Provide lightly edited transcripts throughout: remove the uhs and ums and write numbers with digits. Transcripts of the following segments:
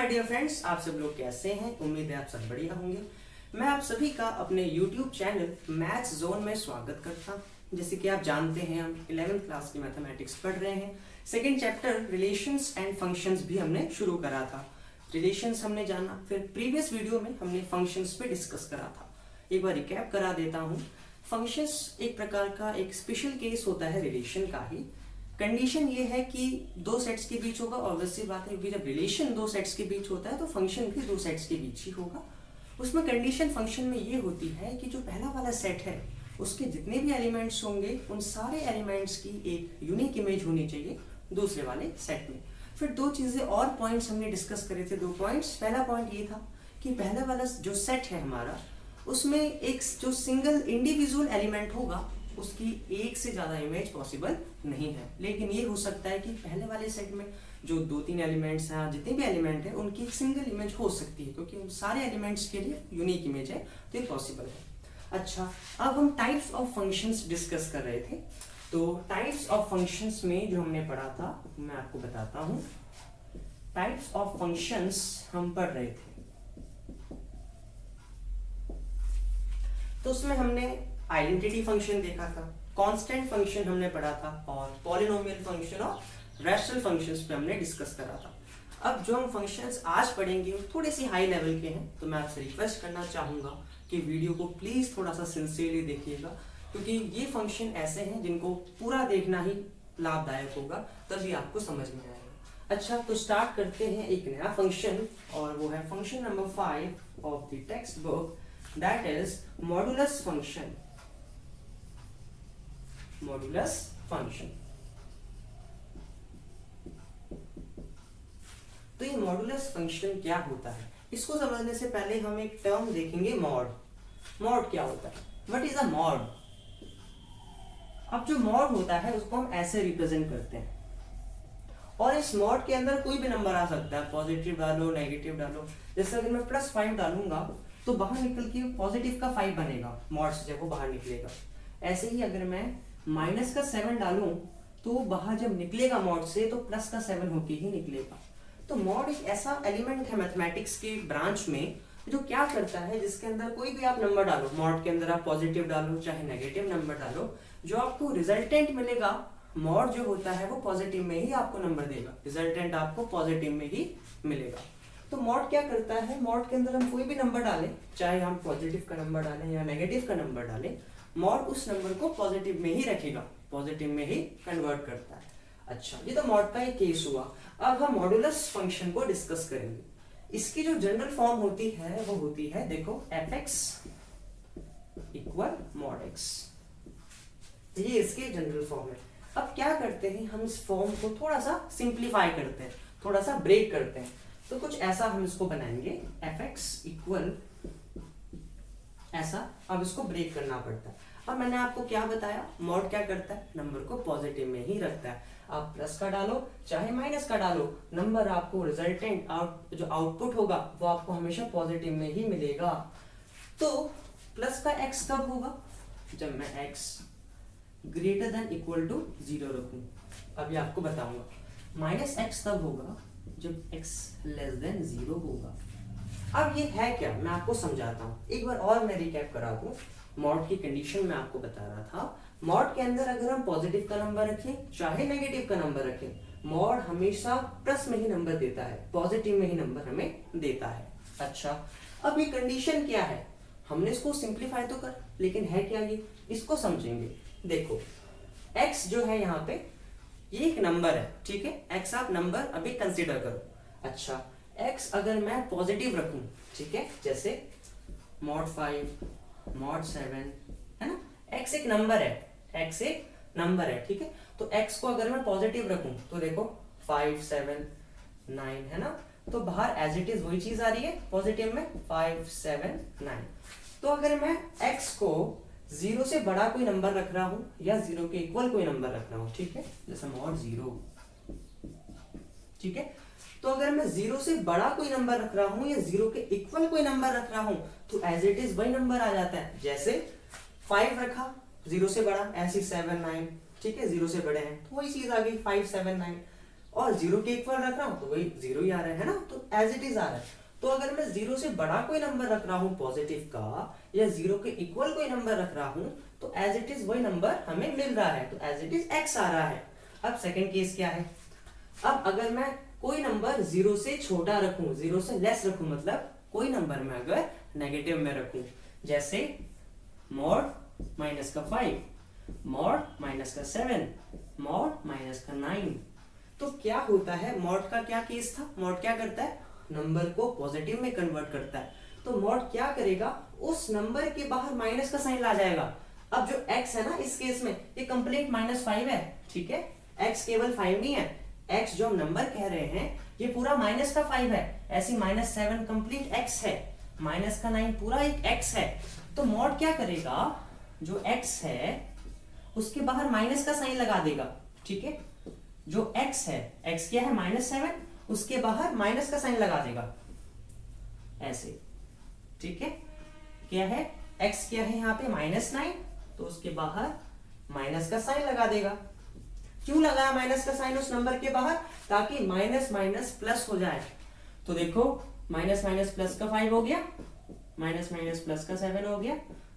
My dear friends, आप सब लोग कैसे हैं? उम्मीद है आप सब बढ़िया होंगे। मैं आप सभी का अपने यूट्यूब चैनल मैथ्स जोन में स्वागत करता हूं। जैसे कि आप जानते हैं, हम 11th क्लास की मैथमेटिक्स पढ़ रहे हैं। Second chapter relations and functions भी हमने शुरू करा था। रिलेशंस हमने जाना, फिर प्रीवियस वीडियो में हमने फंक्शंस पे डिस्कस करा था। एक बार रिकैप करा देता हूँ। फंक्शंस एक प्रकार का एक स्पेशल केस होता है रिलेशन का ही। कंडीशन ये है कि दो सेट्स के बीच होगा। ऑब्वियसली बात है, क्योंकि जब रिलेशन दो सेट्स के बीच होता है तो फंक्शन भी दो सेट्स के बीच ही होगा। उसमें कंडीशन फंक्शन में ये होती है कि जो पहला वाला सेट है उसके जितने भी एलिमेंट्स होंगे उन सारे एलिमेंट्स की एक यूनिक इमेज होनी चाहिए दूसरे वाले सेट में। फिर दो चीजें और पॉइंट्स हमने डिस्कस करे थे। दो पॉइंट्स, पहला पॉइंट ये था कि पहला वाला जो सेट है हमारा, उसमें एक जो सिंगल इंडिविजुअल एलिमेंट होगा उसकी एक से ज्यादा इमेज पॉसिबल नहीं है। लेकिन ये हो सकता है कि पहले वाले सेट में जो दो तीन एलिमेंट्स हैं, जितने भी एलिमेंट हैं, उनकी एक सिंगल इमेज हो सकती है, क्योंकि उन सारे एलिमेंट्स के लिए यूनिक इमेज है, तो ये पॉसिबल है। अच्छा, अब हम टाइप्स ऑफ फंक्शंस डिस्कस कर रहे थे। तो टाइप्स ऑफ फंक्शंस में जो हमने पढ़ा था मैं आपको बताता हूँ। टाइप्स ऑफ फंक्शंस हम पढ़ रहे थे, तो उसमें हमने आइडेंटिटी फंक्शन देखा था, कांस्टेंट फंक्शन हमने पढ़ा था, और पॉलिनोमियल फंक्शन और रैशनल फंक्शंस पे हमने डिस्कस करा था। अब जो हम फंक्शंस आज पढ़ेंगे वो थोड़े से हाई लेवल के हैं, तो मैं आपसे रिक्वेस्ट करना चाहूंगा कि वीडियो को प्लीज थोड़ा सा सिंसियरली देखिएगा, क्योंकि ये फंक्शन ऐसे हैं जिनको पूरा देखना ही लाभदायक होगा, तभी आपको समझ में आएगा। अच्छा, तो स्टार्ट करते हैं एक नया फंक्शन, और वो है function number 5 of the text book, that is modulus function. Modulus function. तो ये मॉडुलस फंक्शन क्या होता है, इसको समझने से पहले हम एक टर्म देखेंगे, मॉड। मॉड क्या होता है? What is a mod? अब जो मॉड होता है उसको हम ऐसे रिप्रेजेंट करते हैं, और इस मॉड के अंदर कोई भी नंबर आ सकता है। पॉजिटिव डालो, नेगेटिव डालो। जैसे अगर मैं +5 डालूंगा तो बाहर निकल के पॉजिटिव का 5 बनेगा, मॉड से जब वो बाहर निकलेगा। ऐसे ही अगर मैं -7 डालूं तो बाहर जब निकलेगा मॉड से तो +7 होके ही निकलेगा। तो मॉड एक ऐसा एलिमेंट है मैथमेटिक्स के ब्रांच में जो क्या करता है, जिसके अंदर कोई भी आप नंबर डालो, मॉड के अंदर आप पॉजिटिव डालो चाहे नेगेटिव नंबर डालो, जो आपको रिजल्टेंट मिलेगा, मॉड जो होता है वो पॉजिटिव में ही आपको नंबर देगा। रिजल्टेंट आपको पॉजिटिव में ही मिलेगा। तो मॉड क्या करता है, मॉड के अंदर हम कोई भी नंबर डालें, चाहे हम पॉजिटिव का नंबर डालें या नेगेटिव का नंबर डालें, मॉड उस नंबर को पॉजिटिव में ही रखेगा, पॉजिटिव में ही कन्वर्ट करता है। अच्छा, ये तो मॉड का एक केस हुआ। अब हम मॉडुलस फंक्शन को डिस्कस करेंगे। इसकी जो जनरल फॉर्म होती है वो होती है, देखो, fx इक्वल मॉड x। ये इसके जनरल फॉर्म है। अब क्या करते हैं, हम इस फॉर्म को थोड़ा सा सिंप्लीफाई करते हैं, थोड़ा सा ब्रेक करते हैं। तो कुछ ऐसा हम इसको बनाएंगे, fx इक्वल ऐसा। अब इसको ब्रेक करना पड़ता है। अब मैंने आपको क्या बताया, मॉड क्या करता है, नंबर को पॉजिटिव में ही रखता है। आप प्लस का डालो चाहे माइनस का डालो, नंबर आपको रिजल्टेंट जो आउटपुट होगा वो आपको हमेशा पॉजिटिव में ही मिलेगा। तो प्लस का x कब होगा, जब मैं x greater than equal to 0 रखूं। अभी आपको बताऊंगा। -x तब होगा जब x लेस देन 0 होगा। अब ये है क्या, मैं आपको समझाता हूँ। एक बार और मैं रिकैप करा दूं। मॉड की कंडीशन में आपको बता रहा था, मॉड के अंदर अगर हम पॉजिटिव का नंबर रखें चाहे नेगेटिव का नंबर रखें, मॉड हमेशा प्लस में ही नंबर देता है, पॉजिटिव में ही नंबर हमें देता है। अच्छा, अब ये कंडीशन क्या है, हमने इसको सिंप्लीफाई तो कर, लेकिन है क्या ये, इसको समझेंगे। देखो, x जो है यहाँ पे ये एक नंबर है, ठीक है। x आप नंबर अभी कंसिडर करो। अच्छा, x अगर मैं पॉजिटिव रखूं, ठीक है, जैसे मॉड 5, मॉड 7, है ना, x एक नंबर है, x एक नंबर है, ठीक है। तो x को अगर मैं पॉजिटिव रखूं तो देखो 5, 7, 9, है ना, तो बाहर एज इट इज वही चीज आ रही है पॉजिटिव में, 5, 7, 9। तो अगर मैं x को 0 से बड़ा कोई नंबर रख रहा हूं या 0 के इक्वल कोई नंबर रख रहा हूं, ठीक है, जैसे मॉड 0, ठीक है। तो अगर मैं 0 से बड़ा कोई नंबर रख रहा हूं या 0 के इक्वल कोई नंबर रख रहा हूं तो एज इट इज वही नंबर आ जाता है। जैसे 5 रखा 0 से बड़ा, ऐसी 7, 9, ठीक है, 0 से बड़े हैं तो वही चीज आ गई 5, 7, 9। और 0 के इक्वल रख रहा हूँ तो वही 0 ही आ रहा है ना, तो एज इट इज आ रहा है। तो अगर मैं 0 से बड़ा कोई नंबर रख रहा हूँ पॉजिटिव का, या 0 के इक्वल कोई नंबर रख रहा हूँ, तो एज इट इज वही नंबर हमें मिल रहा है, तो एज इट इज x आ रहा है। अब सेकंड केस क्या है, अब अगर मैं कोई नंबर 0 से छोटा रखूं, 0 से लेस रखूं, मतलब कोई नंबर में अगर नेगेटिव में रखूं, जैसे मॉड माइनस का 5, मॉड माइनस का 7, मॉड माइनस का 9, तो क्या होता है, मॉड का क्या केस था, मॉड क्या करता है, नंबर को पॉजिटिव में कन्वर्ट करता है। तो मॉड क्या करेगा, उस नंबर के बाहर माइनस का साइन ला जाएगा। अब जो x है ना, इस केस में ये कंप्लीट -5 है, ठीक है, x केवल 5 नहीं है, x जो हम नंबर कह रहे हैं ये पूरा माइनस का 5 है, ऐसी -7 कंप्लीट x है, माइनस का 9 पूरा एक x है। तो मॉड क्या करेगा, जो x है उसके बाहर माइनस का साइन लगा देगा, ठीक है, जो x है, x क्या है -7, उसके बाहर माइनस का साइन लगा देगा ऐसे, ठीक है, क्या है x क्या है यहाँ पे -9, तो उसके बाहर माइनस का साइन लगा देगा। क्यों लगाया माइनस का साइन उस नंबर के बाहर, ताकि माइनस माइनस प्लस हो जाए। तो देखो माइनस माइनस प्लस का 5 हो गया, माइनस माइनस प्लस का 7 हो गया,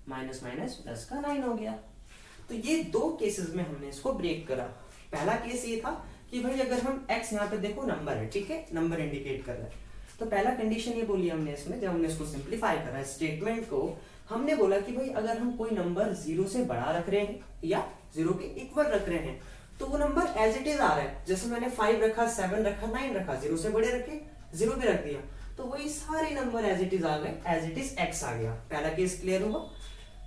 माइनस माइनस प्लस का 9 हो गया। तो ये दो केसेस में हमने इसको ब्रेक करा। पहला केस ये था कि भाई अगर हम x यहाँ पे देखो नंबर है, ठीक है, नंबर इंडिकेट कर रहा है, तो पहला कंडीशन ये बोली हमने इसमें, जब हमने इसको सिंप्लीफाई करा स्टेटमेंट को, हमने बोला कि भाई अगर हम कोई नंबर 0 से बड़ा रख रहे हैं या 0 के इक्वल रख रहे हैं, तो वो नंबर एज इट इज आ रहा है। जैसे मैंने 5 रखा, 7 रखा, 9 रखा, 0 से बड़े रखे, 0 भी रख दिया, तो वही सारे नंबर एज इट इज आ गए, एज इट इज x आ गया। पहला केस क्लियर हुआ।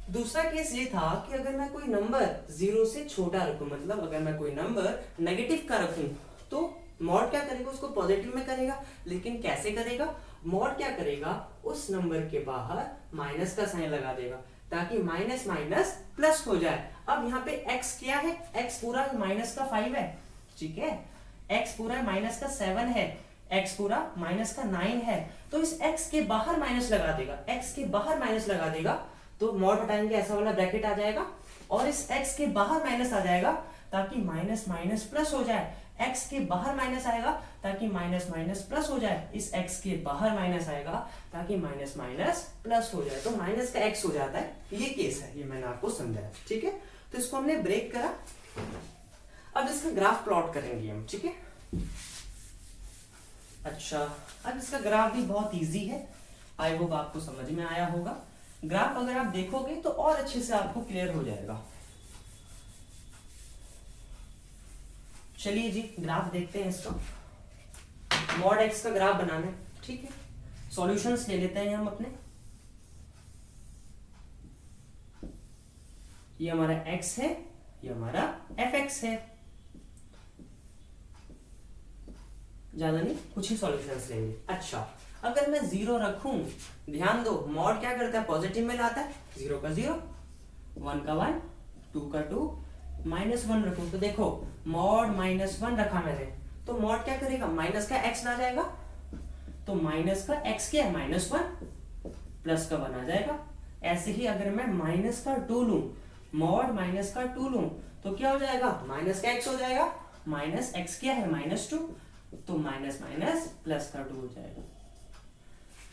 दूसरा केस ये था कि अगर मैं कोई नंबर 0 से छोटा रखूं, मतलब अगर मैं कोई नंबर नेगेटिव का रखूं, तो मॉड क्या करेगा, उसको पॉजिटिव में करेगा। लेकिन कैसे करेगा, मॉड क्या करेगा, उस नंबर के बाहर माइनस का साइन लगा देगा, ताकि माइनस माइनस प्लस हो जाए। अब यहाँ पे x क्या है, x पूरा माइनस का 5 है, ठीक है, x पूरा माइनस का 7 है, x पूरा माइनस का 9 है, तो इस x के बाहर माइनस लगा देगा, x के बाहर माइनस लगा देगा, तो मॉड हटाएंगे ऐसा वाला ब्रैकेट आ जाएगा, और इस x के बाहर माइनस आ जाएगा, ताकि माइनस माइनस प्लस हो जाए। x के बाहर माइनस आएगा ताकि माइनस माइनस प्लस हो जाए, इस x के बाहर माइनस आएगा ताकि माइनस माइनस प्लस हो जाए, तो माइनस का x हो जाता है। ये केस है, ये मैंने आपको समझाया, ठीक है। तो इसको हमने ब्रेक करा। अब इसका ग्राफ प्लॉट करेंगे हम, ठीक है। अच्छा, अब इसका ग्राफ भी बहुत इजी है, आई होप आपको समझ में आया होगा। ग्राफ अगर आप देखोगे तो और अच्छे से आपको क्लियर हो जाएगा। चलिए जी, ग्राफ देखते हैं इसका। मॉड x का ग्राफ बनाना है, ठीक है। सॉल्यूशंस ले लेते हैं हम अपने। ये हमारा x है, ये हमारा fx है, ज्यादा नहीं, कुछ ही सॉल्यूशंस लेंगे। अच्छा, अगर मैं 0 रखूं, ध्यान दो, मॉड क्या करता है, पॉजिटिव में लाता है, 0 का 0, 1 का 1, 2 का 2, -1 रखूं, तो देखो मॉड -1 रखा मैंने, तो मॉड क्या करेगा, माइनस का x ला जाएगा, तो माइनस का x क्या है, -1, प्लस का 1 आ जाएगा। ऐसे ही अगर मैं माइनस का 2 लूं, मॉड माइनस का 2 लूं, तो क्या हो जाएगा, माइनस का x हो जाएगा, माइनस x क्या है, -2, तो माइनस माइनस प्लस का 2 हो जाएगा।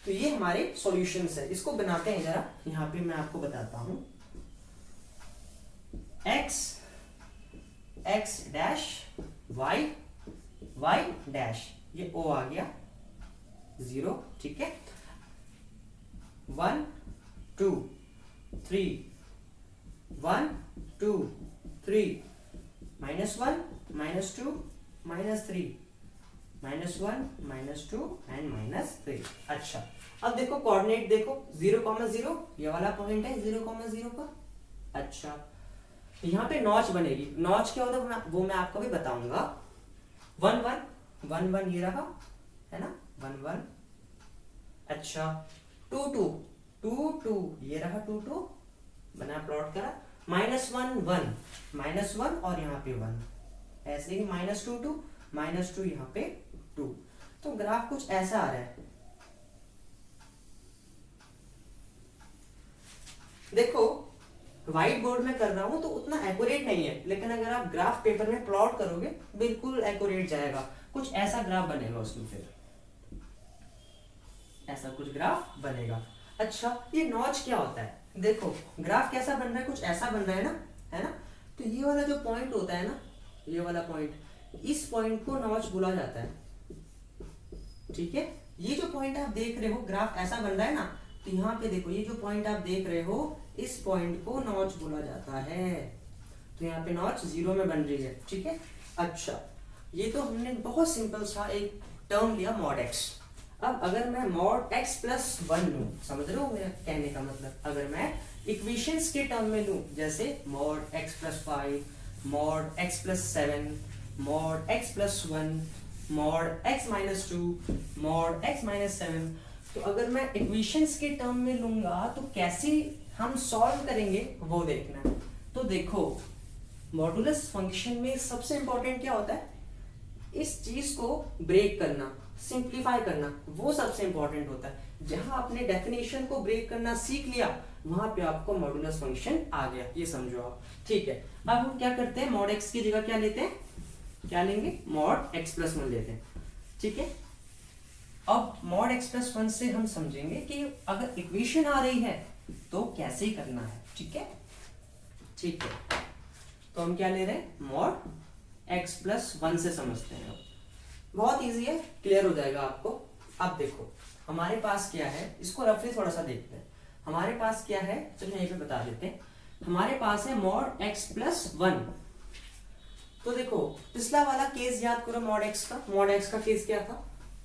तो ये हमारे सॉल्यूशंस है। इसको बनाते हैं जरा, यहां पे मैं आपको बताता हूं। x डैश y डैश, ये o आ गया 0, ठीक है। 1 2 3, 1 2 3, -1 -2 -3, -1 -2 एंड -3। अच्छा, अब देखो कोऑर्डिनेट देखो, 0,0 ये वाला पॉइंट है 0,0 पर। अच्छा, यहाँ पे नॉच बनेगी। नॉच क्या होता है वो मैं आपको भी बताऊंगा। 1 1 1 1 ये रहा है ना, 1 1। अच्छा, 2 2 2 2 ये रहा, 2 2 बना, प्लॉट करा। -1 1 -1 और यहाँ पे 1, ऐसे ही -2 2 -2 यहाँ पे 2। तो ग्राफ कुछ ऐसा आ रहा है। देखो व्हाइट बोर्ड में कर रहा हूं तो उतना एक्यूरेट नहीं है, लेकिन अगर आप ग्राफ पेपर में प्लॉट करोगे बिल्कुल एक्यूरेट जाएगा। कुछ ऐसा ग्राफ बनेगा उसमें, फिर ऐसा कुछ ग्राफ बनेगा। अच्छा, ये नॉच क्या होता है? देखो ग्राफ कैसा बन रहा है, कुछ ऐसा बन रहा है ना, है ना। तो ये वाला जो पॉइंट होता है ना, ये वाला पॉइंट, इस पॉइंट को नॉच बोला जाता है, ठीक है। ये जो पॉइंट आप देख रहे हो, ग्राफ ऐसा बन रहा है ना, तो यहाँ पे देखो ये जो पॉइंट आप देख रहे हो, इस पॉइंट को नॉच बोला जाता है। तो यहाँ पे नॉच 0 में बन रही है, ठीक है। अच्छा, ये तो हमने बहुत सिंपल सा एक टर्म लिया मॉड एक्स। अब अगर मैं मॉड एक्स प्लस 1 लूं, समझ रहे हो मेरा कहने का मतलब, अगर मैं इक्वेशंस के टर्म में लूं, जैसे mod x plus 5, mod x plus 7, mod x plus 1, mod x minus 2, mod x minus 7, तो अगर मैं इक्वेशंस के टर्म में लूंगा तो कैसे हम सॉल्व करेंगे वो देखना है। तो देखो मॉडुलस फंक्शन में सबसे इंपॉर्टेंट क्या होता है, इस चीज को ब्रेक करना, सिंप्लीफाई करना, वो सबसे इंपॉर्टेंट होता है। जहां आपने डेफिनेशन को ब्रेक करना सीख लिया, वहां पे आपको मॉडुलस फंक्शन आ गया, ये समझो आप, ठीक है। अब हम क्या करते हैं, मॉड एक्स की जगह क्या लेते हैं, क्या लेंगे, मॉड एक्स प्लस 1 लेते हैं, ठीक है। अब मॉड एक्स प्लस 1 से हम समझेंगे कि अगर इक्वेशन आ रही है तो कैसे करना है, ठीक है, ठीक है। तो हम क्या ले रहे हैं, मॉड एक्स प्लस 1 से समझते हैं। बहुत इजी है, क्लियर हो जाएगा आपको। अब देखो हमारे पास क्या है, इसको रफली थोड़ा सा देखते हैं। हमारे पास क्या है, चलो यहीं पे बता देते हैं। हमारे पास है मॉड एक्स प्लस 1। तो देखो पिछला वाला केस याद करो, मॉड एक्स का, मॉड एक्स का केस क्या था,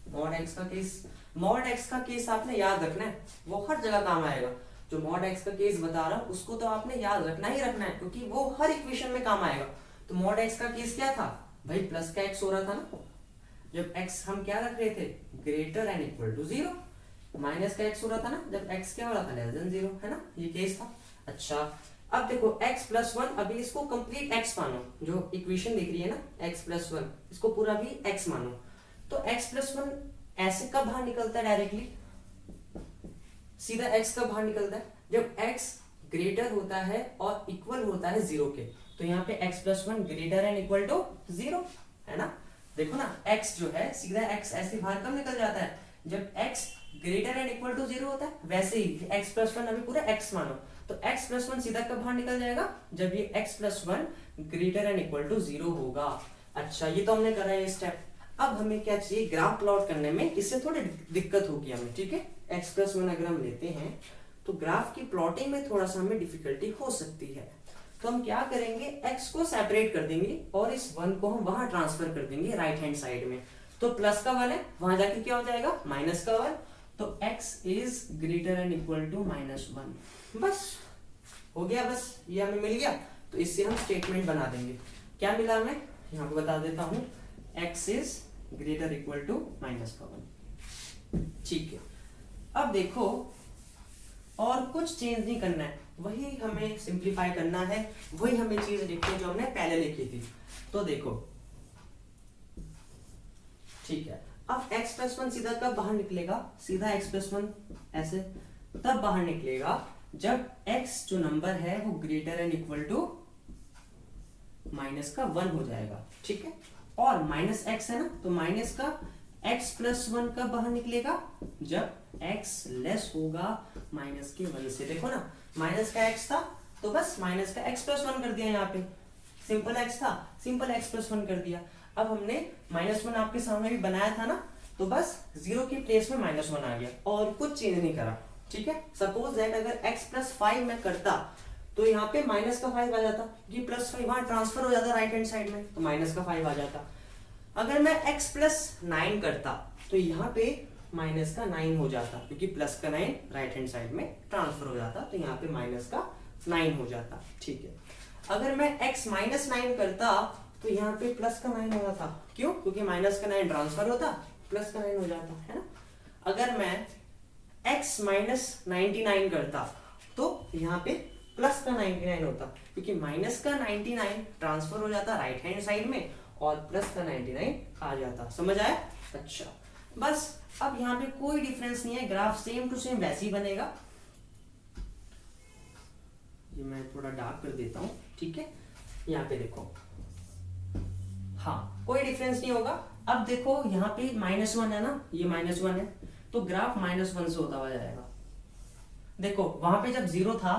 मॉड एक्स का केस, मॉड एक्स का केस आपने याद रखना है, वो हर जगह काम आएगा। जो मॉड एक्स का केस बता रहा हूं उसको तो आपने याद रखना ही रखना है, क्योंकि वो हर इक्वेशन में काम आएगा। तो मॉड एक्स का केस क्या था भाई, प्लस का एक्स हो रहा था ना, जब x हम क्या रख रहे थे, greater and equal to 0, minus का x हो रहा था ना, जब x क्या हो रहा था, लेस देन 0, है ना, ये केस था। अच्छा, अब देखो x प्लस 1, अभी इसको कंप्लीट x मानो, जो इक्वेशन दिख रही है ना x प्लस 1, इसको पूरा भी x मानो। तो x प्लस 1 ऐसे कब बाहर निकलता है, डायरेक्टली सीधा x कब बाहर निकलता है, जब x ग्रेटर होता है और इक्वल होता है 0 के। तो यहाँ पे x plus 1 greater and equal to 0, है ना। देखो ना x जो है सीधा x ऐसे बाहर कब निकल जाता है, जब x greater and equal to 0 होता है। वैसे ही x प्लस 1 अभी पूरा x मानो, तो x प्लस 1 सीधा कब बाहर निकल जाएगा, जब ये x plus 1 greater and equal to 0 होगा। अच्छा, ये तो हमने करा है स्टेप। अब हमें क्या चाहिए, ग्राफ प्लॉट करने में इससे थोड़ी दिक्कत होगी हमें, ठीक है। x प्लस 1 अगर हम लेते हैं तो ग्राफ की प्लॉटिंग में थोड़ा सा हमें डिफिकल्टी हो सकती है। तो हम क्या करेंगे, x को सेपरेट कर देंगे और इस 1 को हम वहां ट्रांसफर कर देंगे राइट हैंड साइड में। तो प्लस का 1 है, वहां जाके क्या हो जाएगा, माइनस का 1। तो x is greater and equal to -1, बस हो गया, बस ये हमें मिल गया। तो इससे हम स्टेटमेंट बना देंगे। क्या मिला हमें, यहाँ पे बता देता हूं, x is greater equal to -1, ठीक है। अब देखो और कुछ चेंज नहीं करना है, वही हमें सिंप्लीफाई करना है, वही हमें चीज लिखनी है जो हमने पहले लिखी थी। तो देखो ठीक है, अब x प्लस 1 सीधा कब बाहर निकलेगा, सीधा x प्लस 1 ऐसे तब बाहर निकलेगा जब x जो नंबर है वो greater and equal to minus का 1 हो जाएगा, ठीक है। और माइनस x है ना, तो माइनस का x प्लस 1 कब बाहर निकलेगा, जब x लेस होगा माइनस के 1 से। देखो ना, माइनस का x था तो बस माइनस का x प्लस 1 कर दिया, यहाँ पे सिंपल x था, सिंपल x प्लस 1 कर दिया। अब हमने -1 आपके सामने भी बनाया था ना, तो बस 0 की प्लेस में -1 आ गया और कुछ चेंज नहीं करा, ठीक है। सपोज दैट अगर x प्लस 5 में करता तो यहाँ पे माइनस का 5 आ जाता, ये प्लस 5 वहां ट्रांसफर हो जाता राइट हैंड साइड में, तो माइनस का 5 आ जाता। अगर मैं x प्लस 9 करता तो यहाँ पे माइनस का 9 हो जाता, क्योंकि प्लस का 9 राइट हैंड साइड में ट्रांसफर हो जाता, तो यहाँ पे माइनस का 9 हो जाता, ठीक है। अगर मैं x माइनस 9 करता तो यहाँ पे प्लस का 9 होता था, क्यों, क्योंकि माइनस का 9 ट्रांसफर होता, प्लस का 9 हो जाता, है ना। अगर मैं x माइनस 99 करता तो यहाँ पे प्लस का 99 होता, क्योंकि माइनस का 99 ट्रांसफर हो जाता राइट हैंड साइड में और प्लस का 99 आ जाता। समझ आया, अच्छा। बस अब यहाँ पे कोई डिफरेंस नहीं है, ग्राफ सेम टू सेम वैसे ही बनेगा। ये मैं थोड़ा डार्क कर देता हूँ, ठीक है। यहाँ पे देखो, हाँ कोई डिफरेंस नहीं होगा, अब देखो यहाँ पे -1 है ना, ये -1 है, तो ग्राफ -1 से होता हुआ जाएगा। देखो वहां पे जब 0 था,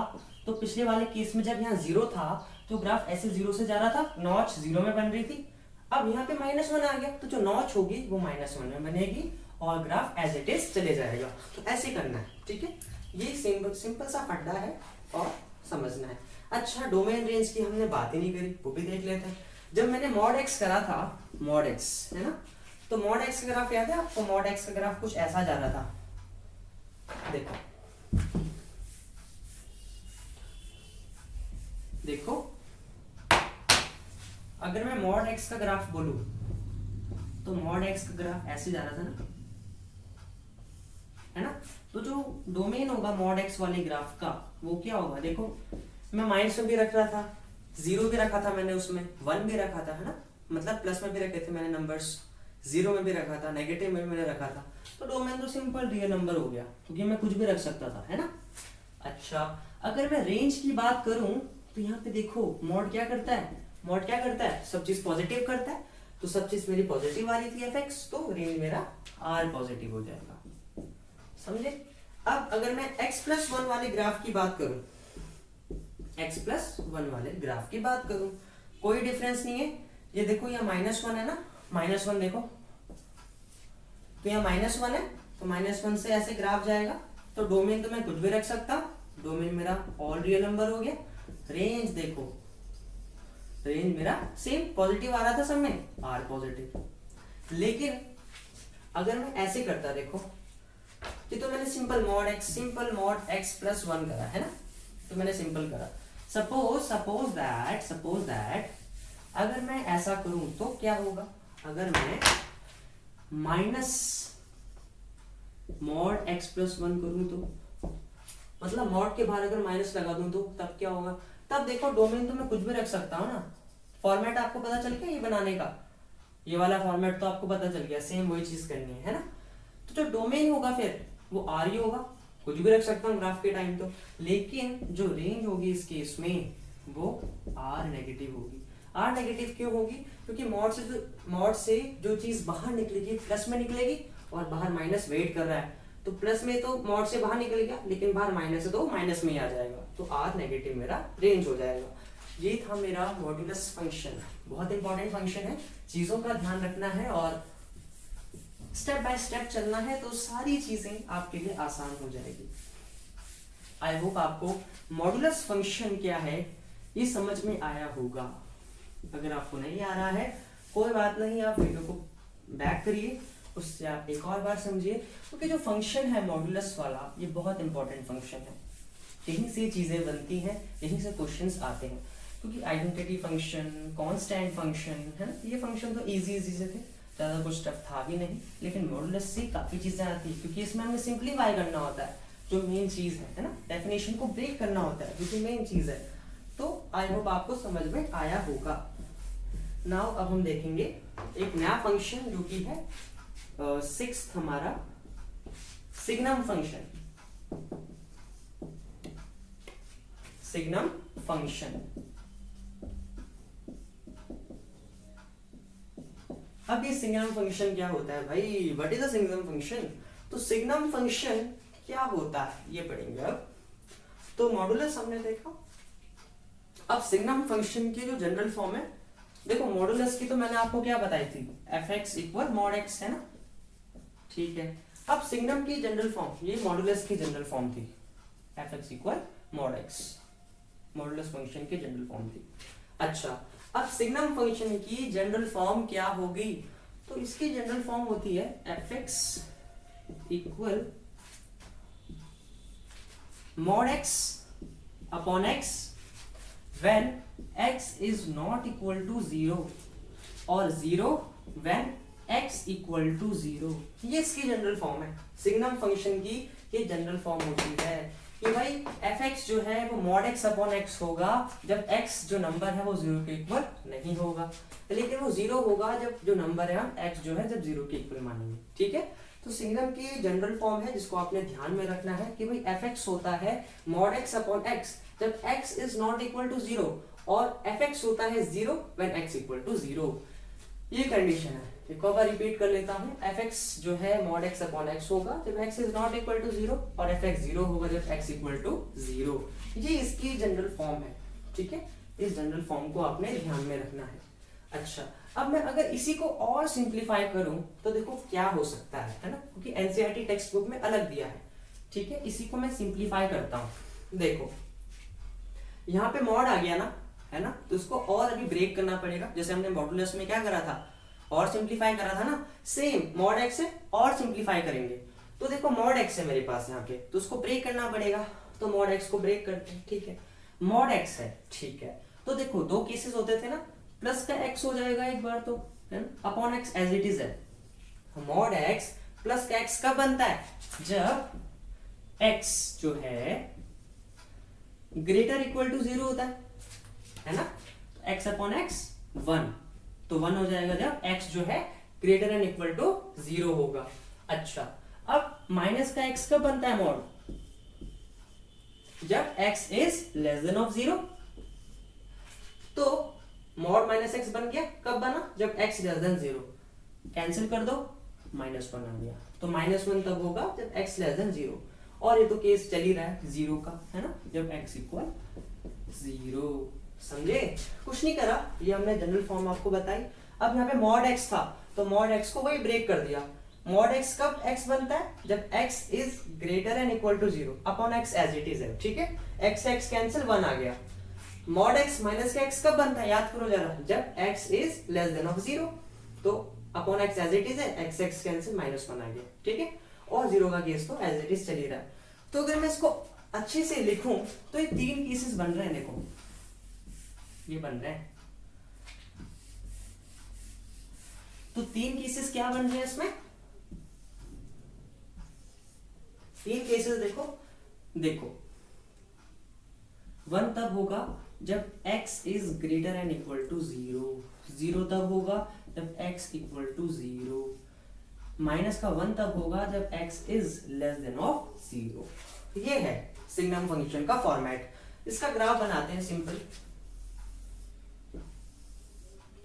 तो पिछले वाले केस में जब यहाँ 0 था तो ग्राफ ऐसे 0 से जा रहा था, नॉच 0 में बन रही थी। अब यहाँ पे -1 आ गया, तो जो नॉच होगी वो -1 में बनेगी और ग्राफ एज इट इज चले जाएगा। तो ऐसे करना है, ठीक है। ये सिंपल सा फंडा है और समझना है। अच्छा, डोमेन रेंज की हमने बात ही नहीं करी, वो भी देख लेते हैं। जब मैंने मॉड एक्स करा था, मॉड एक्स है ना, तो मॉड एक्स का ग्राफ याद है आपको? मॉड एक्स का ग्राफ कुछ ऐसा जा रहा था, देखो देखो, अगर मैं मॉड एक्स का ग्राफ बोलूं तो मॉड एक्स का ग्राफ ऐसे जा रहा था ना, है ना। तो जो डोमेन होगा मॉड एक्स वाले ग्राफ का वो क्या होगा? देखो मैं माइनस में भी रख रहा था, 0 भी रखा था मैंने, उसमें 1 भी रखा था, है ना, मतलब प्लस में भी रखे थे मैंने नंबर्स, 0 में भी रखा था, नेगेटिव में भी मैंने रखा था। तो डोमेन तो सिंपल रियल नंबर हो गया, क्योंकि मैं कुछ भी रख सकता था, है ना। अच्छा, अगर मैं रेंज की बात करूं तो यहाँ पे देखो मॉड क्या करता है, मॉड क्या करता है, सब चीज पॉजिटिव करता है। तो सब चीज मेरी पॉजिटिव वाली थी fx, तो रेंज मेरा r पॉजिटिव हो जाएगा, समझे। अब अगर मैं x+1 वाले ग्राफ की बात करूं, x+1 वाले ग्राफ की बात करूं, कोई डिफरेंस नहीं है। ये देखो यहाँ -1 है ना, -1 देखो, तो यहाँ -1 है, तो -1 से ऐसे ग्राफ जाएगा। तो डोमेन तो मैं कुछ भी रख सकता, डोमेन मेरा ऑल रियल नंबर हो गया। रेंज देखो, रेंज मेरा सेम पॉजिटिव आ रहा था सब में, r पॉजिटिव। लेकिन अगर मैं ऐसे करता, देखो ये तो मैंने सिंपल मॉड x+1 करा है ना, तो मैंने सिंपल करा। सपोज दैट अगर मैं ऐसा करूं तो क्या होगा? अगर मैं -mod x+1 करूं तो मतलब मॉड के बाहर अगर माइनस लगा दूं तो तब क्या होगा? तब देखो डोमेन तो मैं कुछ भी रख सकता हूँ ना। फॉर्मेट आपको पता चल गया ये बनाने का, ये वाला फॉर्मेट तो आपको पता चल गया, सेम वही चीज करनी है ना। तो जो डोमेन होगा फिर वो आर ही होगा, कुछ भी रख सकता हूँ ग्राफ के टाइम तो। लेकिन जो रेंज होगी इस केस में वो आर नेगेटिव होगी। आर नेगेटिव क्यों होगी? क्योंकि मॉड से जो चीज बाहर निकलेगी प्लस में निकलेगी और बाहर माइनस वेट कर रहा है। तो प्लस में तो मॉड से बाहर निकल गया, लेकिन बाहर माइनस है तो माइनस में ही आ जाएगा, तो आर नेगेटिव मेरा रेंज हो जाएगा। ये था मेरा मॉड्यूलस फंक्शन। बहुत इंपॉर्टेंट फंक्शन है, चीजों का ध्यान रखना है और स्टेप बाय स्टेप चलना है, तो सारी चीजें आपके लिए आसान हो जाएगी। आई होप आपको मॉड्यूलस फंक्शन क्या है ये समझ में आया होगा। अगर आपको नहीं आ रहा है कोई बात नहीं, आप वीडियो को बैक करिए, उससे आप एक और बार समझिए, क्योंकि जो फंक्शन है मॉड्यूलस वाला ये बहुत इंपॉर्टेंट फंक्शन है। यहीं से चीजें बनती हैं, यहीं से क्वेश्चंस आते हैं। क्योंकि आइडेंटिटी फंक्शन, कांस्टेंट फंक्शन है ना, ये फंक्शन तो इजी से थे, ज्यादा कुछ टफ था भी नहीं। लेकिन मॉड्यूलस से काफी चीजें आती है, क्योंकि इसमें हमें सिंप्लीफाई करना होता है, जो मेन चीज है ना, डेफिनेशन को ब्रेक करना होता है, जो मेन चीज है। तो आई होप आपको समझ में आया होगा। नाउ अब हम देखेंगे एक नया फंक्शन जो कि है 6th हमारा सिग्नम फंक्शन। सिग्नम फंक्शन, अब ये सिग्नम फंक्शन क्या होता है भाई? What is the signum function? तो सिग्नम फंक्शन क्या होता है ये पढ़ेंगे अब। तो मॉडुलस हमने देखा, अब सिग्नम फंक्शन की जो जनरल फॉर्म है, देखो मॉडुलस की तो मैंने आपको क्या बताई थी, fx इक्वल मॉड x है ना, ठीक है। अब सिग्नम की जनरल फॉर्म, ये मॉडुलस की जनरल फॉर्म थी, fx equal mod x, modulus function की जनरल फॉर्म थी। अच्छा, अब सिग्नम फंक्शन की जनरल फॉर्म क्या होगी? तो इसकी जनरल फॉर्म होती है fx equal mod x upon x when x is not equal to 0 और 0 when x equal to 0। ये इसकी जनरल फॉर्म है, सिग्नम फंक्शन की ये जनरल फॉर्म होती है कि भाई fx जो है वो mod x अपॉन x होगा जब x जो नंबर है वो 0 के इक्वल नहीं होगा, लेकिन वो 0 होगा जब जो नंबर है हम x जो है जब 0 के इक्वल मानेंगे, ठीक है। तो सिग्नम की जनरल फॉर्म है जिसको आपने ध्यान में रखना है कि भाई fx होता है mod x अपॉन x जब x is not equal to 0 और fx होता है 0 when x equal to 0। ये कंडीशन है। एक और बार रिपीट कर लेता हूँ, एफ एक्स जो है मॉड एक्स अपॉन एक्स होगा जब x is not equal to 0 और एफ एक्स 0 होगा जब एक्स इक्वल टू 0। ये इसकी जनरल फॉर्म है, ठीक है। इस जनरल फॉर्म को आपने ध्यान में रखना है। अच्छा, अब मैं अगर इसी को और सिंप्लीफाई करूं तो देखो क्या हो सकता है ना, क्योंकि एनसीईआरटी टेक्स्ट बुक में अलग दिया है, ठीक है। इसी को मैं सिंप्लीफाई करता हूं। देखो यहाँ पे मॉड आ गया ना, है ना, तो इसको और अभी ब्रेक करना पड़ेगा। जैसे हमने मॉडुलस में क्या करा था, और सिंप्लीफाई करा था ना, सेम मॉड एक्स से और सिंप्लीफाई करेंगे। तो देखो मॉड एक्स है मेरे पास यहाँ पे, तो उसको ब्रेक करना पड़ेगा, तो मॉड एक्स को ब्रेक करते हैं, ठीक है। मॉड एक्स है, ठीक है। तो देखो दो केसेस होते थे ना, प्लस का एक्स हो जाएगा एक बार तो, है ना, upon x as it is है। मॉड एक्स प्लस का एक्स कब बनता है, जब एक्स जो है ग्रेटर इक्वल टू 0 होता है ना। एक्स अपॉन एक्स 1, तो 1 हो जाएगा जब एक्स जो है ग्रेटर एंड इक्वल टू 0 होगा। अच्छा, अब माइनस का एक्स कब बनता है मॉड, जब x is less than of 0। तो मॉड माइनस एक्स बन गया, कब बना, जब x लेस देन 0। कैंसिल कर दो, -1 आ गया, तो -1 तब होगा जब x लेस देन 0। और ये तो केस चल ही रहा है 0 का, है ना, जब x इक्वल 0। समझे, कुछ नहीं करा, ये हमने जनरल फॉर्म आपको बताई। अब यहाँ पे मॉड x था, तो मॉड x को वही ब्रेक कर दिया। मॉड x कब x बनता है, जब x is greater and equal to 0 upon x as it is है, ठीक है। x x कैंसिल, 1 आ गया। मॉड x माइनस का x कब बनता है, याद करो जरा, जब x is less than of 0, तो upon x as it is है, x x कैंसिल, -1 आ गया, ठीक है। और 0 का केस तो एज इट इज चल ही रहा है। तो अगर मैं इसको अच्छे से लिखूं तो ये 3 केसेस बन रहे हैं, देखो ये बन रहे हैं। तो 3 केसेस क्या बन रहे हैं इसमें, 3 केसेस देखो, देखो 1 तब होगा जब x is greater and equal to 0, 0 तब होगा जब x इक्वल टू 0, माइनस का 1 तब होगा जब x is less than of 0। ये है सिग्नम फंक्शन का फॉर्मेट। इसका ग्राफ बनाते हैं सिंपल,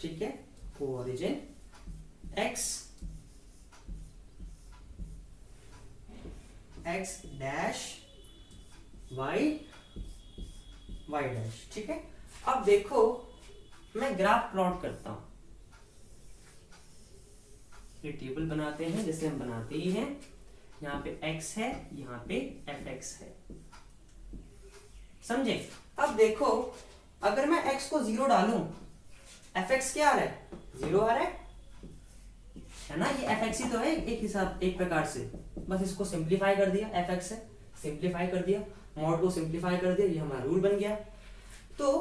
ठीक है। Origin x dash y dash, ठीक है। अब देखो मैं ग्राफ प्लॉट करता हूं, ये टेबल बनाते हैं जैसे हम बनाते ही हैं। यहाँ पे x है, यहाँ पे fx है, समझे। अब देखो अगर मैं x को 0 डालूं, fx क्या आ रहा है, 0 आ रहा है ना, ये fx ही तो है एक हिसाब, एक प्रकार से। बस इसको सिंप्लीफाई कर दिया, fx है, सिंप्लीफाई कर दिया, मॉड को सिंप्लीफाई कर दिया, ये हमारा रूल बन गया। तो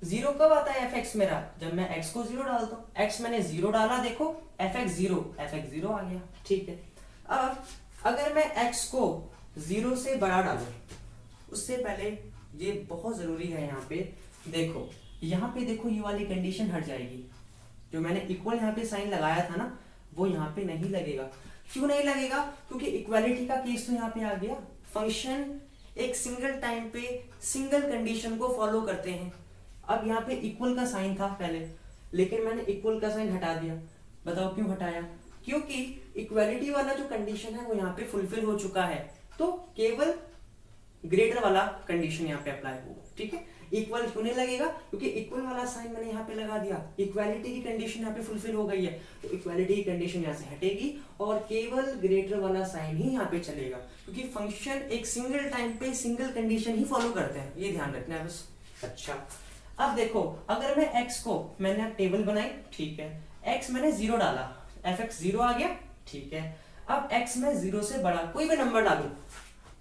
0 कब आता है fx मेरा, जब मैं x को 0 डालता हूं। x मैंने 0 डाला, देखो fx 0 आ गया, ठीक है। अब अगर मैं x को 0 से बड़ा डालूं, उससे पहले ये बहुत जरूरी है यहाँ पे, देखो यहाँ पे देखो ये वाली कंडीशन हट जाएगी। जो मैंने इक्वल यहाँ पे साइन लगाया था ना, वो यहाँ पे नहीं लगेगा। क्यों नहीं लगेगा, क्योंकि इक्वालिटी का केस तो यहाँ पे आ गया। फंक्शन एक सिंगल टाइम पे सिंगल कंडीशन को फॉलो करते हैं। अब यहाँ पे इक्वल का साइन था पहले, लेकिन मैंने इक्वल का साइन हटा दिया। बताओ क्यों हटाया, क्योंकि इक्वालिटी वाला जो कंडीशन है वो यहाँ पे फुलफिल हो चुका है, तो केवल ग्रेटर वाला कंडीशन यहाँ पे अप्लाई होगा, ठीक है। इक्वल क्यों नहीं लगेगा, क्योंकि इक्वल वाला साइन मैंने यहाँ पे लगा दिया, इक्वालिटी की कंडीशन यहाँ पे फुलफिल हो गई है, तो इक्वालिटी की कंडीशन यहाँ से हटेगी और केवल ग्रेटर वाला साइन ही यहाँ पे चलेगा, क्योंकि फंक्शन एक सिंगल टाइम पे सिंगल कंडीशन ही फॉलो करते हैं, ये ध्यान रखना है बस। अच्छा, अब देखो अगर मैं x को, मैंने टेबल बनाई, ठीक है, x मैंने 0 डाला, fx 0 आ गया, ठीक है। अब x में 0 से बड़ा कोई भी नंबर डालूं,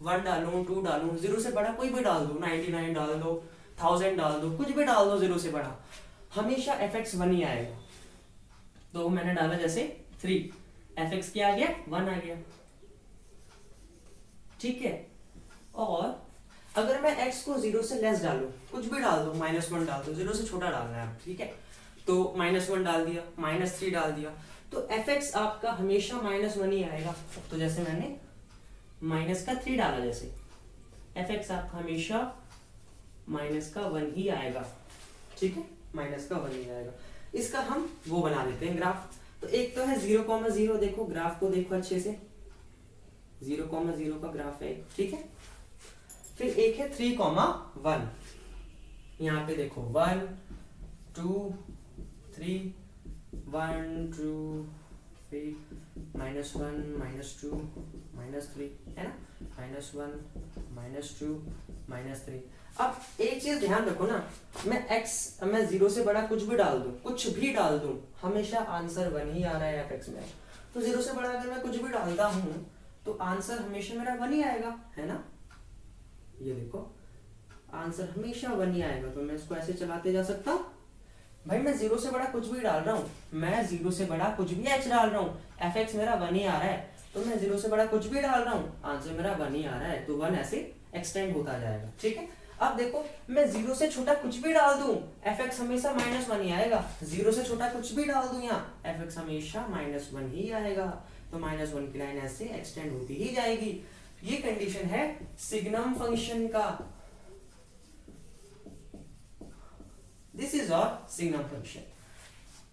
1 डालूं, 2 डालूं, 0 से बड़ा कोई भी डाल दो, 99 डाल दो, 1000 डाल दो, कुछ भी डाल दो 0 से बड़ा, हमेशा fx 1 ही आएगा। तो मैंने डाला जैसे 3, fx क्या आ गया, 1 आ गया, ठीक है। और अगर मैं x को 0 से लेस डालूं, कुछ भी डाल दो, -1 डाल दो, 0 से छोटा डालना है, ठीक है। तो -1 डाल दिया, -3 डाल दिया, तो fx आपका हमेशा -1 ही आएगा। तो जैसे मैंने -3 डाला, जैसे fx आपका हमेशा -1 ही आएगा, ठीक है, -1 ही आएगा। इसका हम वो बना लेते हैं ग्राफ। तो एक तो है 0,0, देखो ग्राफ को देखो अच्छे से, 0,0 का ग्राफ है, ठीक है। फिर एक है 3,1, यहाँ पे देखो 1 2 3 1 2 3 -1 -2 -3 है ना, -1 -2 -3। अब एक चीज ध्यान रखो ना, मैं 0 से बड़ा कुछ भी डाल दूं, हमेशा आंसर 1 ही आ रहा है fx में। तो 0 से बड़ा अगर मैं कुछ भी डालता हूं तो आंसर हमेशा मेरा 1 ही आएगा, है ना। ये देखो आंसर हमेशा 1 ही आएगा। तो मैं इसको ऐसे चलाते जा सकता हूं, भाई मैं 0 से बड़ा कुछ भी डाल रहा हूँ, मैं 0 से बड़ा कुछ भी h डाल रहा हूँ, fx मेरा 1 ही आ रहा है। तो मैं 0 से बड़ा कुछ भी डाल रहा हूँ, आंसर मेरा 1 ही आ रहा है, तो 1 ऐसे एक्सटेंड होता जाएगा, ठीक है। अब देखो मैं 0 से छोटा कुछ भी डाल दूं, fx हमेशा -1 ही आएगा। 0 से छोटा कुछ भी डाल दूं यहाँ, fx हमेशा -1 ही आएगा। तो -1 की लाइन ऐसे एक्सटेंड होती ही जाएगी। ये कंडीशन है सिग्नम फंक्शन का। दिस इज और सिग्नम फंक्शन,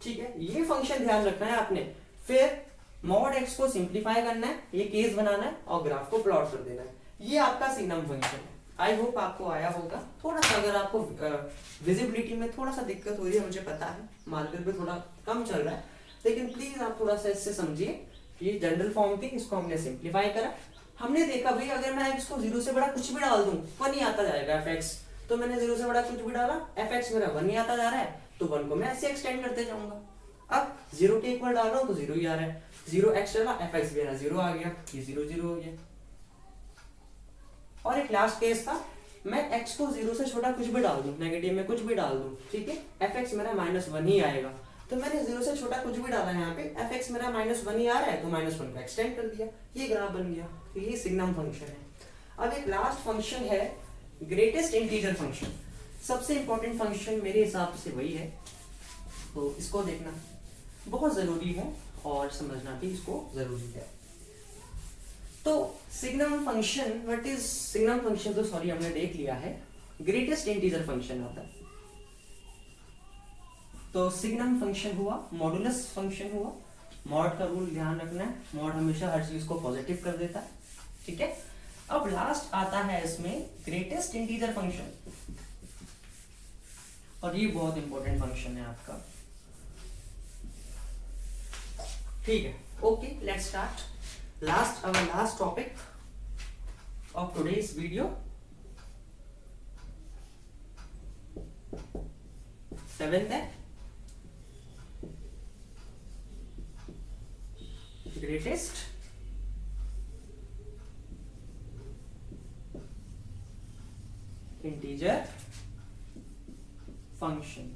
ठीक है। ये फंक्शन ध्यान रखना है आपने। फिर मॉड x को सिंप्लीफाई करना है, ये केस बनाना है और ग्राफ को प्लॉट कर देना है। ये आपका सिग्नम फंक्शन है। आई होप आपको आया होगा। थोड़ा सा अगर आपको विजिबिलिटी में थोड़ा सा दिक्कत हो रही है, मुझे पता है मार्कर पे थोड़ा कम चल रहा है, लेकिन प्लीज आप थोड़ा सा इससे समझिए कि ये जनरल फॉर्म थी, इसको हमने सिंप्लीफाई करा। हमने देखा भाई अगर मैं x को 0 से बड़ा कुछ भी डाल दूं 1 ही आता जाएगा fx। तो मैंने 0 से बड़ा कुछ भी डाला, fx मेरा 1 ही आता जा रहा है, तो 1 को मैं ऐसे एक्सटेंड करते जाऊंगा। अब 0 के इक्वल डाल रहा हूं तो 0 ही आ रहा है, 0x डाला fx भी 0 आ गया, ये 0 0 हो गया। और एक लास्ट केस था, मैं x को 0 से छोटा कुछ भी डाल दूं, नेगेटिव में कुछ भी डाल दूं, ठीक है, fx मेरा -1 ही आएगा। तो मैंने 0 से छोटा कुछ भी डाला है यहाँ पे, fx मेरा -1 ही आ रहा है, तो -1 को एक्सटेंड कर दिया, ये ग्राफ बन गया। तो ये सिग्नम फंक्शन है। अब एक लास्ट फंक्शन है ग्रेटेस्ट इंटीजर फंक्शन। सबसे इंपॉर्टेंट फंक्शन मेरे हिसाब से वही है, तो इसको देखना बहुत जरूरी है और समझना भी इसको जरूरी है। तो signum function, what is signum function, तो सॉरी हमने देख लिया है, ग्रेटेस्ट इंटीजर फंक्शन आता है। तो सिग्नम फंक्शन हुआ, मॉडुलस फंक्शन हुआ। मॉड का रूल ध्यान रखना है, मॉड हमेशा हर चीज को पॉजिटिव कर देता है, ठीक है। अब लास्ट आता है इसमें ग्रेटेस्ट इंटीजर फंक्शन, और ये बहुत इंपॉर्टेंट फंक्शन है आपका, ठीक है। Okay, let's start. Our last topic of today's video, 7th है greatest integer function,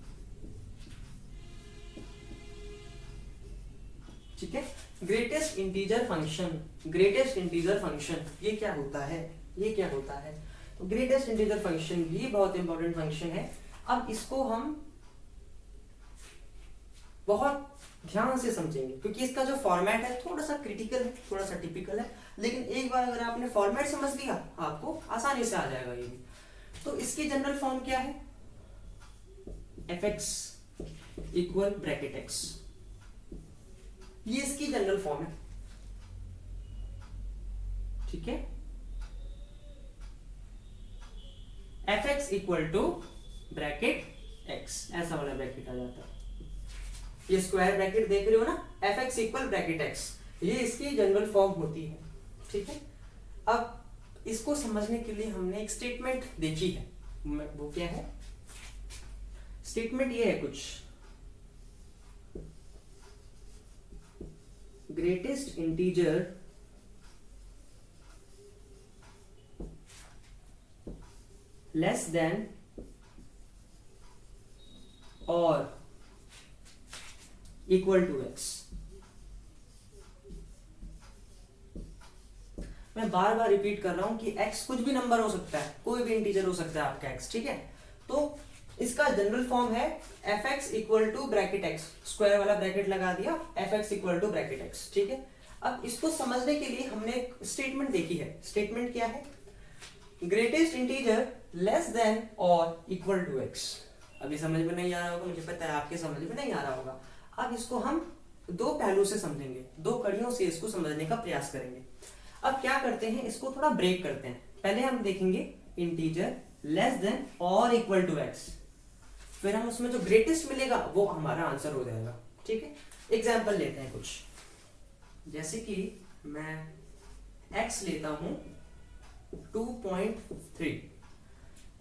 ठीक है। Greatest integer function, greatest integer function ये क्या होता है, ये क्या होता है। तो ग्रेटेस्ट इंटीजर फंक्शन भी बहुत इंपॉर्टेंट फंक्शन है। अब इसको हम बहुत ध्यान से समझेंगे, क्योंकि इसका जो फॉर्मेट है थोड़ा सा क्रिटिकल है, थोड़ा सा टिपिकल है, लेकिन एक बार अगर आपने फॉर्मेट समझ लिया आपको आसानी से आ जाएगा ये भी। तो इसकी जनरल फॉर्म क्या है, fx इक्वल ब्रैकेट x, ये इसकी जनरल फॉर्म है, ठीक है। fx equal to bracket x, ऐसा वाला ब्रैकेट आ जाता है। ये स्क्वायर ब्रैकेट देख रहे हो ना, fx इक्वल ब्रैकेट x, ये इसकी जनरल फॉर्म होती है, ठीक है। अब इसको समझने के लिए हमने एक स्टेटमेंट देखी है, वो क्या है, स्टेटमेंट ये है कुछ, ग्रेटेस्ट इंटीजर लेस देन और इक्वल टू x। मैं बार बार रिपीट कर रहा हूं कि x कुछ भी नंबर हो सकता है, कोई भी इंटीजर हो सकता है आपका x, ठीक है। तो इसका जनरल फॉर्म है fx equal to bracket x, square वाला ब्रैकेट लगा दिया, fx equal to bracket x, ठीक है। अब इसको समझने के लिए हमने एक स्टेटमेंट देखी है। स्टेटमेंट क्या है, ग्रेटेस्ट इंटीजर लेस देन और इक्वल टू x। अभी समझ में नहीं आ रहा होगा, मुझे पता है आपके समझ में नहीं आ रहा होगा। अब इसको हम दो पहलू से समझेंगे, दो कड़ियों से इसको समझने का प्रयास करेंगे। अब क्या करते हैं, इसको थोड़ा ब्रेक करते हैं। पहले हम देखेंगे इंटीजर लेस देन और इक्वल टू एक्स, फिर हम उसमें जो ग्रेटेस्ट मिलेगा वो हमारा आंसर हो जाएगा। ठीक है, एग्जाम्पल लेते हैं कुछ, जैसे कि मैं x लेता हूं 2.3,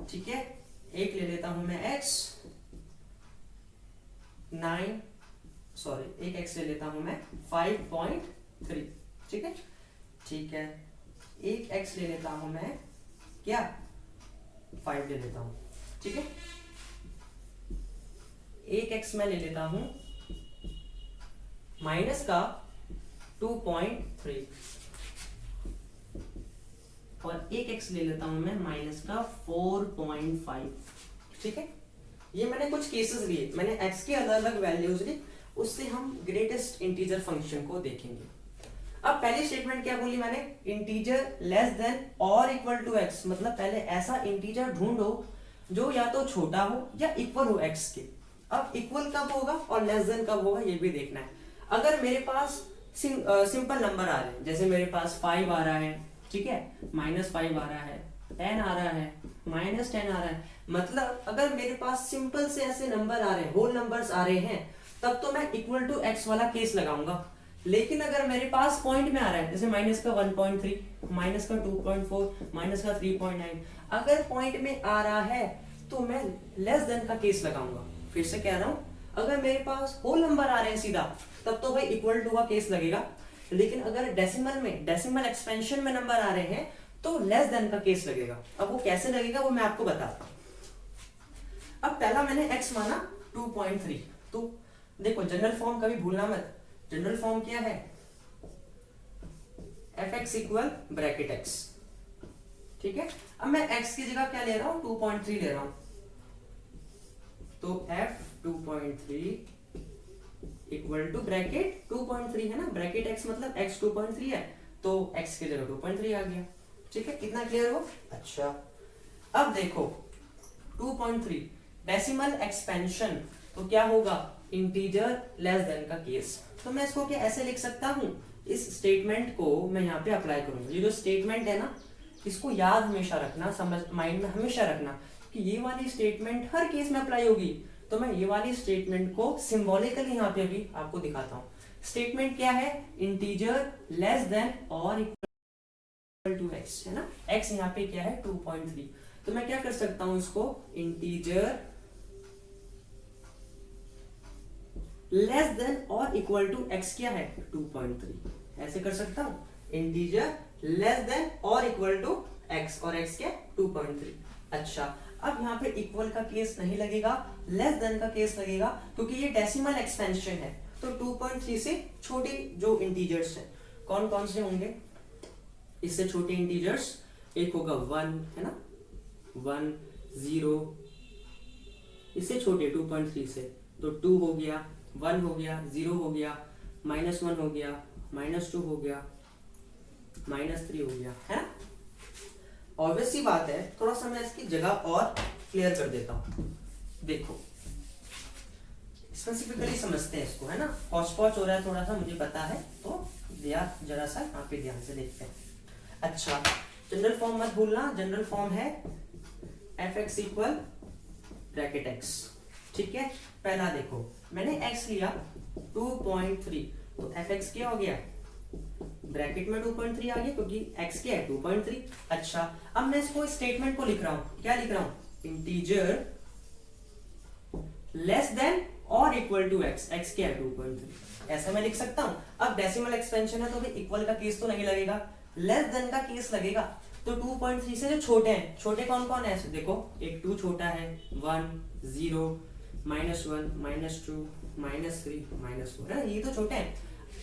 ठीक है, एक ले लेता हूं मैं x 9, सॉरी एक x ले लेता हूं मैं 5.3, ठीक है, ठीक है, एक x ले लेता हूं मैं क्या 5 ले लेता हूं, ठीक है, एक x मैं ले लेता हूं माइनस का 2.3 और एक x ले लेता हूं मैं माइनस का 4.5, ठीक है। ये मैंने कुछ केसेस लिए, मैंने x के अलग अलग वैल्यूज ली, उससे हम ग्रेटेस्ट इंटीजर फंक्शन को देखेंगे। अब पहली स्टेटमेंट क्या बोली मैंने, इंटीजर लेस देन और इक्वल टू x, मतलब पहले ऐसा इंटीजर ढूंढो जो या तो छोटा हो या इक्वल हो x के। अब इक्वल कब होगा और लेस देन कब होगा ये भी देखना है। अगर मेरे पास सिंपल नंबर आ रहे हैं, जैसे मेरे पास 5 आ रहा है, ठीक है, -5 आ रहा है, 10 आ रहा है, -10 आ रहा है, मतलब अगर मेरे पास सिंपल से ऐसे नंबर आ रहे हैं, होल नंबर्स आ रहे हैं, तब तो मैं इक्वल टू x वाला केस लगाऊंगा। लेकिन अगर मेरे पास पॉइंट में आ रहा है, जैसे माइनस का 1.3, माइनस का 2.4, माइनस का 3.9, अगर पॉइंट में आ रहा है तो मैं लेस देन का केस लगाऊंगा। फिर से कह रहा हूं, अगर मेरे पास होल नंबर आ रहे हैं सीधा, तब तो भाई इक्वल टू का केस लगेगा। लेकिन अगर डेसिमल में, डेसिमल एक्सपेंशन में नंबर आ रहे हैं तो लेस देन का केस लगेगा। अब वो कैसे लगेगा वो मैं आपको बताता हूं। अब पहला मैंने x माना 2.3, तो देखो जनरल फॉर्म कभी भूलना मत। जनरल फॉर्म क्या है, fx इक्वल ब्रैकेट x, ठीक है। अब मैं x की जगह क्या ले रहा हूं, 2.3 ले रहा हूं, तो f 2.3 इक्वल टू ब्रैकेट 2.3 है ना, ब्रैकेट x मतलब x 2.3 है, तो x की जगह 2.3 आ गया, ठीक है, कितना क्लियर हो। अच्छा, अब देखो 2.3 डेसिमल एक्सपेंशन, तो क्या होगा, इंटीजर लेस देन का केस। तो मैं इसको क्या ऐसे लिख सकता हूं, इस स्टेटमेंट को मैं यहाँ पे अप्लाई करूंगा। ये जो स्टेटमेंट है ना, इसको याद हमेशा रखना, समझ माइंड में हमेशा रखना कि ये वाली स्टेटमेंट हर केस में अप्लाई होगी। तो मैं ये वाली स्टेटमेंट को सिंबॉलिकली यहाँ पे भी आपको दिखाता हूँ। स्टेटमेंट क्या है, इंटीजर लेस देन और इक्वल टू x, है ना, x यहाँ पे क्या है 2.3, तो मैं क्या कर सकता हूं, इसको इंटीजर लेस देन और इक्वल टू x क्या है 2.3, ऐसे कर सकता हूं, इंटीजर लेस देन और इक्वल टू x, और x क्या 2.3। अच्छा, अब यहाँ पे इक्वल का केस नहीं लगेगा, लेस देन का केस लगेगा, क्योंकि ये डेसिमल एक्सपेंशन है। तो 2.3 से छोटे जो इंटीजर्स हैं कौन कौन से होंगे, इससे छोटे इंटीजर्स एक होगा 1, है ना, 1 0, इससे छोटे 2.3 से तो 2 हो गया, 1 हो गया, 0 हो गया, -1 हो गया, -2 हो गया, -3 हो गया, है ना। ऑब्वियस सी बात है, थोड़ा सा मैं इसकी जगह और क्लियर कर देता हूं। देखो स्पेसिफिकली समझते हैं इसको, है ना, पॉच हो रहा है थोड़ा सा, मुझे पता है, तो जरा सा यहाँ पे ध्यान से देखते हैं। अच्छा, जनरल फॉर्म मत भूलना, जनरल फॉर्म है fx इक्वल ब्रैकेट x, ठीक है। पहला देखो मैंने x लिया 2.3, तो fx क्या हो गया, ब्रैकेट में 2.3 आ गया, क्योंकि x क्या है 2.3। अच्छा, अब मैं इसको स्टेटमेंट को लिख रहा हूं, क्या लिख रहा हूं, इंटीजर लेस देन और इक्वल टू x, x क्या है 2.3, ऐसा मैं लिख सकता हूं। अब डेसिमल एक्सपेंशन है तो भी इक्वल का केस तो नहीं लगेगा, लेस देन का केस लगेगा। तो 2.3 से जो छोटे हैं, छोटे कौन कौन है, देखो एक 2 छोटा है, 1 0, -1 -2 -3 -4, है, ये तो छोटे हैं,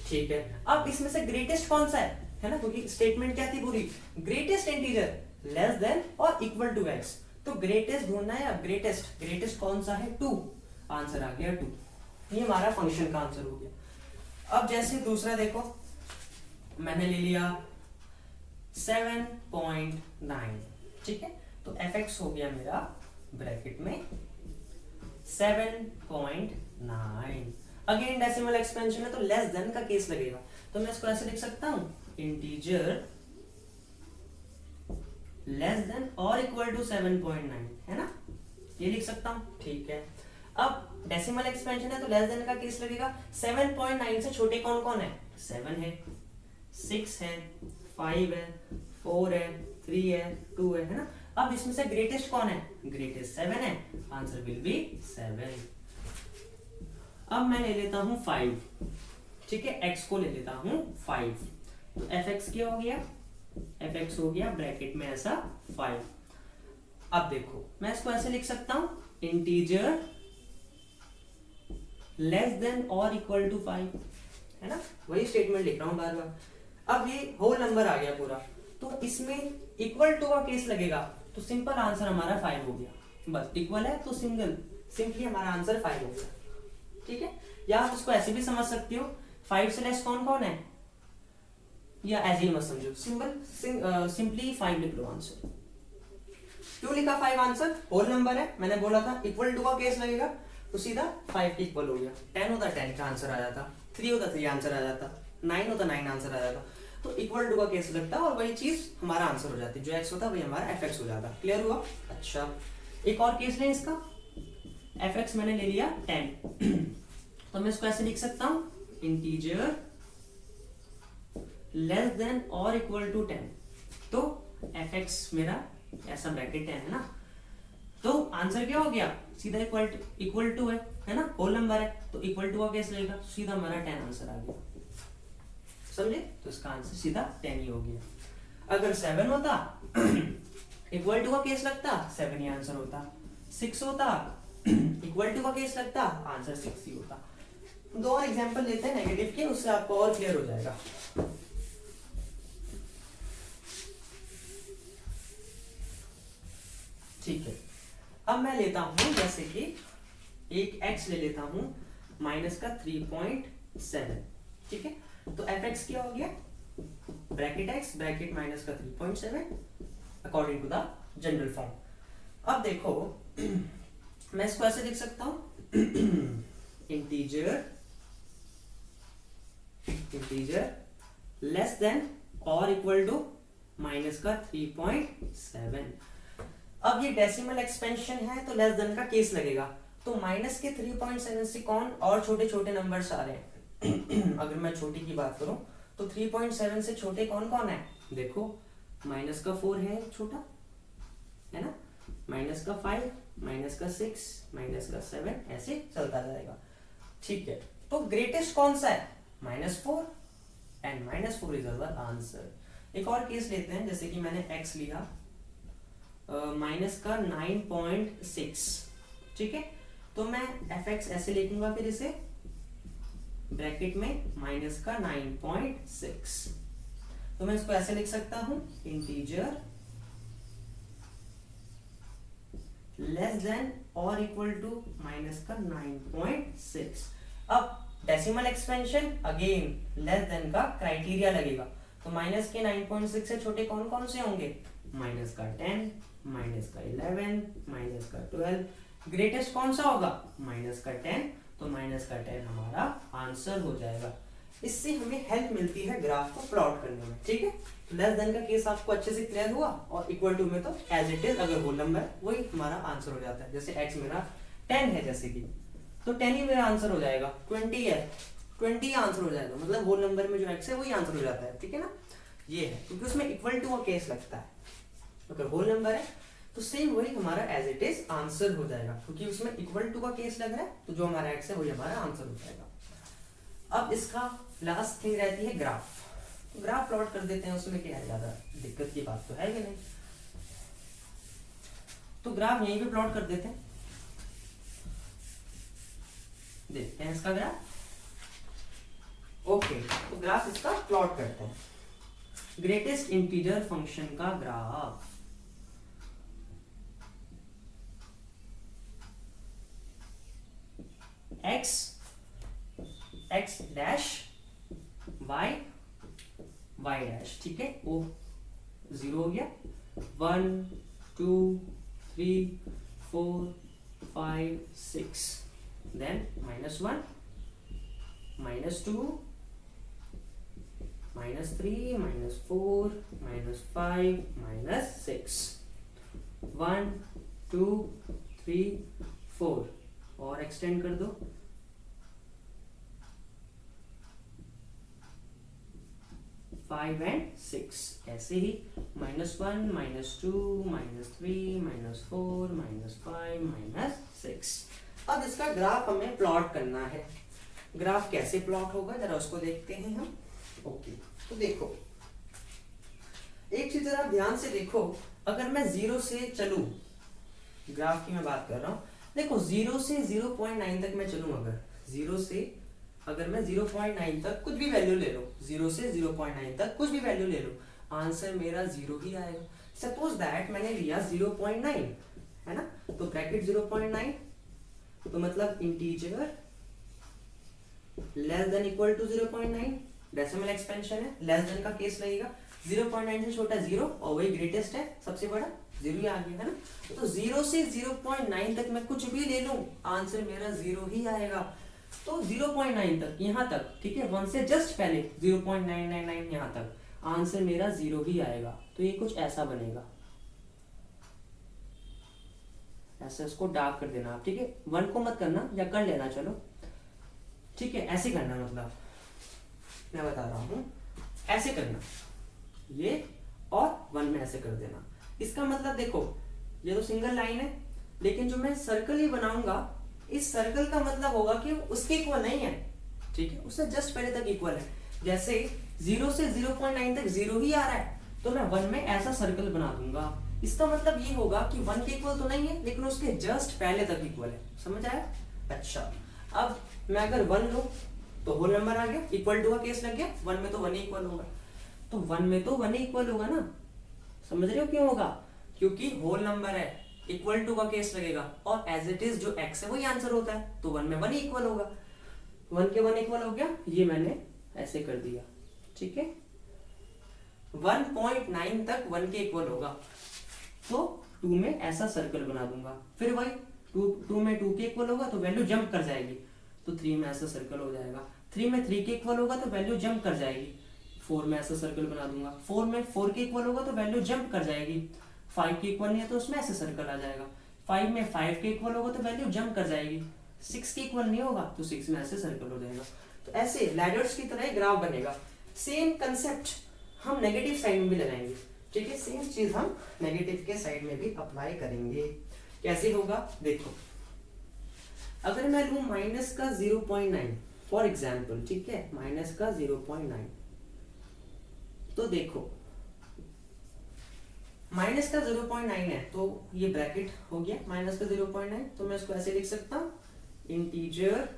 ठीक है। अब इसमें से ग्रेटेस्ट कौन सा है ना, क्योंकि स्टेटमेंट क्या थी पूरी, ग्रेटेस्ट इंटीजर लेस देन और इक्वल टू x, तो ग्रेटेस्ट ढूंढना है। अब ग्रेटेस्ट कौन सा है 2, आंसर आ गया 2, ये हमारा फंक्शन का आंसर हो गया। अब जैसे दूसरा देखो, मैंने ले लिया 7.9, ठीक है, तो fx हो गया मेरा ब्रैकेट में 7.9। अगेन डेसिमल एक्सपेंशन है तो लेस देन का केस लगेगा, तो मैं इसको ऐसे लिख सकता हूं, इंटीजर लेस देन और इक्वल टू 7.9, है ना, ये लिख सकता हूं, ठीक है। अब डेसिमल एक्सपेंशन है तो लेस देन का केस लगेगा, 7.9 से छोटे कौन कौन है, 7 है, 6 है, 5 है, 4 है, 3 है, 2 है ना। अब इसमें से ग्रेटेस्ट कौन है, ग्रेटेस्ट 7 है, आंसर विल बी 7। अब मैं ले लेता हूं 5, ठीक है, x को ले लेता हूं 5, तो fx क्या हो गया, fx हो गया ब्रैकेट में ऐसा 5। अब देखो मैं इसको ऐसे लिख सकता हूं, इंटीजर लेस देन और इक्वल टू 5, है ना, वही स्टेटमेंट लिख रहा हूं बार बार। अब ये होल नंबर आ गया पूरा, तो इसमें इक्वल टू का केस लगेगा, तो सिंपल आंसर हमारा 5 हो गया, बस इक्वल है तो सिंपली हमारा आंसर 5 हो गया, ठीक है। या आप इसको ऐसे भी समझ सकते हो, 5 से लेस कौन कौन है, या ऐसे ही मत समझो, सिंपली 5 लिख लो आंसर। क्यों लिखा 5 आंसर, होल नंबर है, मैंने बोला था इक्वल टू का केस लगेगा, तो सीधा 5 इक्वल हो गया, 10 होता 10 का आंसर आ जाता, 3 होता 3 आंसर आ जाता, 9 होता 9 आंसर आ जाता, तो इक्वल टू का केस लगता और वही चीज हमारा आंसर हो जाती, जो x होता वही हमारा fx हो जाता। क्लियर हुआ? अच्छा, एक और केस लें इसका, fx मैंने ले लिया 10 तो मैं इसको ऐसे लिख सकता हूं, इंटीजर लेस देन और इक्वल टू 10, तो fx मेरा ऐसा ब्रैकेट 10 है ना, तो आंसर क्या हो गया, सीधा इक्वल टू है ना, होल नंबर है तो इक्वल टू का केस लगेगा, सीधा हमारा 10 आंसर आ गया, समझे, तो इसका आंसर सीधा 10 ही हो गया। अगर 7 होता इक्वल टू का केस लगता 7 ही आंसर होता, 6 होता इक्वल टू का केस लगता आंसर 6 ही होता। दो और एग्जांपल लेते हैं नेगेटिव के, उससे आपको और क्लियर हो जाएगा। ठीक है, अब मैं लेता हूं जैसे कि एक x ले लेता हूं माइनस का 3.7, ठीक है, तो fx क्या हो गया, ब्रैकेट x ब्रैकेट माइनस का 3.7 according to the general form. अब देखो मैं इसको ऐसे लिख सकता हूं, इंटीजर लेस देन और इक्वल टू माइनस का 3.7। अब ये डेसिमल एक्सपेंशन है तो लेस देन का केस लगेगा, तो माइनस के 3.7 से कौन और छोटे छोटे नंबर्स आ रहे हैं अगर मैं छोटी की बात करूं तो 3.7 से छोटे कौन कौन है, देखो माइनस का 4 है छोटा, है ना, माइनस का 5, माइनस का 6, माइनस का 7, ऐसे चलता जाएगा, ठीक है। तो ग्रेटेस्ट कौन सा है, -4, एंड -4 इज अवर आंसर। एक और केस लेते हैं, जैसे कि मैंने x लिया माइनस का 9.6, ठीक है, तो मैं fx ऐसे लिखूंगा, फिर इसे ब्रैकेट में माइनस का 9.6, तो मैं इसको ऐसे लिख सकता हूं, इंटीजर लेस देन और इक्वल टू माइनस का 9.6। अब decimal expansion again less than का क्राइटेरिया लगेगा, तो माइनस के 9.6 से छोटे कौन कौन से होंगे, माइनस का 10, माइनस का 11, माइनस का 12, ग्रेटेस्ट कौन सा होगा, माइनस का 10, तो माइनस का 10 हमारा आंसर हो जाएगा। इससे हमें हेल्प मिलती है ग्राफ को प्लॉट करने में, ठीक है। तो लेस देन का केस आपको अच्छे से क्लियर हुआ, और इक्वल टू में तो एज इट इज अगर होल नंबर वही हमारा आंसर हो जाता है। जैसे x मेरा 10 है जैसे कि, तो 10 ही मेरा आंसर हो जाएगा, 20 है 20 आंसर हो जाएगा, मतलब होल नंबर में जो x है वही आंसर हो जाता है, ठीक है ना। ये है क्योंकि उसमें इक्वल टू का केस लगता है, अगर होल नंबर है तो सेम वही हमारा एज इट इज आंसर हो जाएगा, क्योंकि उसमें इक्वल टू का केस लग रहा है, तो जो हमारा x है वही हमारा आंसर हो जाएगा। अब इसका लास्ट थिंग रहती है ग्राफ, ग्राफ प्लॉट कर देते हैं, उसमें क्या है, ज्यादा दिक्कत की बात तो है कि नहीं। तो ग्राफ यहीं पे प्लॉट कर देते हैं, देखते हैं इसका ग्राफ। ओके, तो ग्राफ इसका प्लॉट करते हैं, ग्रेटेस्ट इंटीजर फंक्शन का graph. x dash y dash, ठीक है, ओ 0 हो गया, 1 2 3 4 5 6, देन -1 -2, -3, -4, -5, -6, 1 2 3 4 और एक्सटेंड कर दो, 5 and 6 ऐसे ही -1 -2 -3 -4 -5 -6। अब इसका ग्राफ हमें प्लॉट करना है। ग्राफ कैसे प्लॉट होगा जरा उसको देखते हैं हम। ओके, तो देखो एक चीज जरा ध्यान से देखो, अगर मैं 0 से चलूं, ग्राफ की मैं बात कर रहा हूं, देखो 0 से 0.9 तक मैं चलूं, अगर 0 से अगर मैं 0.9 तक कुछ भी वैल्यू ले लो, 0 से 0.9 तक कुछ भी वैल्यू ले लो, आंसर मेरा 0 ही आएगा। सपोज दैट मैंने लिया 0.9 है ना, तो ब्रैकेट 0.9 तो मतलब integer less than equal to 0.9, decimal expansion है, लेस देन का केस लगेगा, 0.9 से छोटा 0 और वही ग्रेटेस्ट है, सबसे बड़ा 0 ही आ गया है ना। तो 0 से 0.9 तक मैं कुछ भी ले लूं, आंसर मेरा 0 ही आएगा। तो 0.9 तक यहां तक, ठीक है, 1 से जस्ट पहले 0.999 यहां तक, आंसर मेरा 0 ही आएगा। तो ये कुछ ऐसा बनेगा, ऐसे इसको डार्क कर देना आप, ठीक है, 1 को मत करना या कर लेना, चलो ठीक है, ऐसे करना, मतलब मैं बता रहा हूं ऐसे करना, ये और 1 में ऐसे कर देना। इसका मतलब देखो ये तो सिंगल लाइन है, लेकिन जो मैं सर्कल ही बनाऊंगा, इस सर्कल का मतलब होगा कि उसके इक्वल नहीं है, ठीक है, उससे जस्ट पहले तक इक्वल है। जैसे 0 से 0.9 तक 0 ही आ रहा है, तो मैं 1 में ऐसा सर्कल बना दूंगा। इसका मतलब ये होगा कि 1 के इक्वल तो नहीं है, लेकिन उसके जस्ट पहले तक इक्वल है। समझ आया? अच्छा, अब मैं अगर 1 लूं तो होल नंबर आ गया, इक्वल टू का केस लग गया, 1 में तो 1 ही इक्वल होगा, तो 1 में तो 1 ही इक्वल होगा ना। समझ रहे हो क्यों होगा? क्योंकि होल नंबर है, इक्वल टू का केस लगेगा, और एज इट इज जो x है वही आंसर होता है, तो 1 में 1 ही इक्वल होगा। 1 के 1 इक्वल हो गया, ये मैंने ऐसे कर दिया, ठीक है। 1.9 तक 1 के इक्वल होगा, तो 2 में ऐसा सर्कल बना दूंगा, फिर वही 2 में 2 के इक्वल होगा तो वैल्यू जंप कर जाएगी, तो 3 में ऐसा सर्कल हो जाएगा। 3 में 3 के इक्वल होगा तो वैल्यू जंप कर जाएगी, 4 में ऐसा सर्कल बना दूंगा। 4 में 4 के इक्वल होगा तो वैल्यू जंप कर जाएगी। 5 के इक्वल नहीं है तो उसमें ऐसे सर्कल आ जाएगा। 5 में 5 के इक्वल होगा तो वैल्यू जंप कर जाएगी। 6 के इक्वल नहीं होगा तो 6 में ऐसे सर्कल हो जाएगा। तो ऐसे लैडर्स की तरह ग्राफ बनेगा। सेम कंसेप्ट हम नेगेटिव साइड में भी लगाएंगे, ठीक है, सेम चीज हम नेगेटिव के साइड में भी अप्लाई करेंगे। कैसे होगा देखो, अगर मैं लूं माइनस का 0.9 फॉर एग्जाम्पल, ठीक है, माइनस का 0.9, तो देखो माइनस का 0.9 है तो ये ब्रैकेट हो गया माइनस का 0.9, तो मैं इसको ऐसे लिख सकता हूं, integer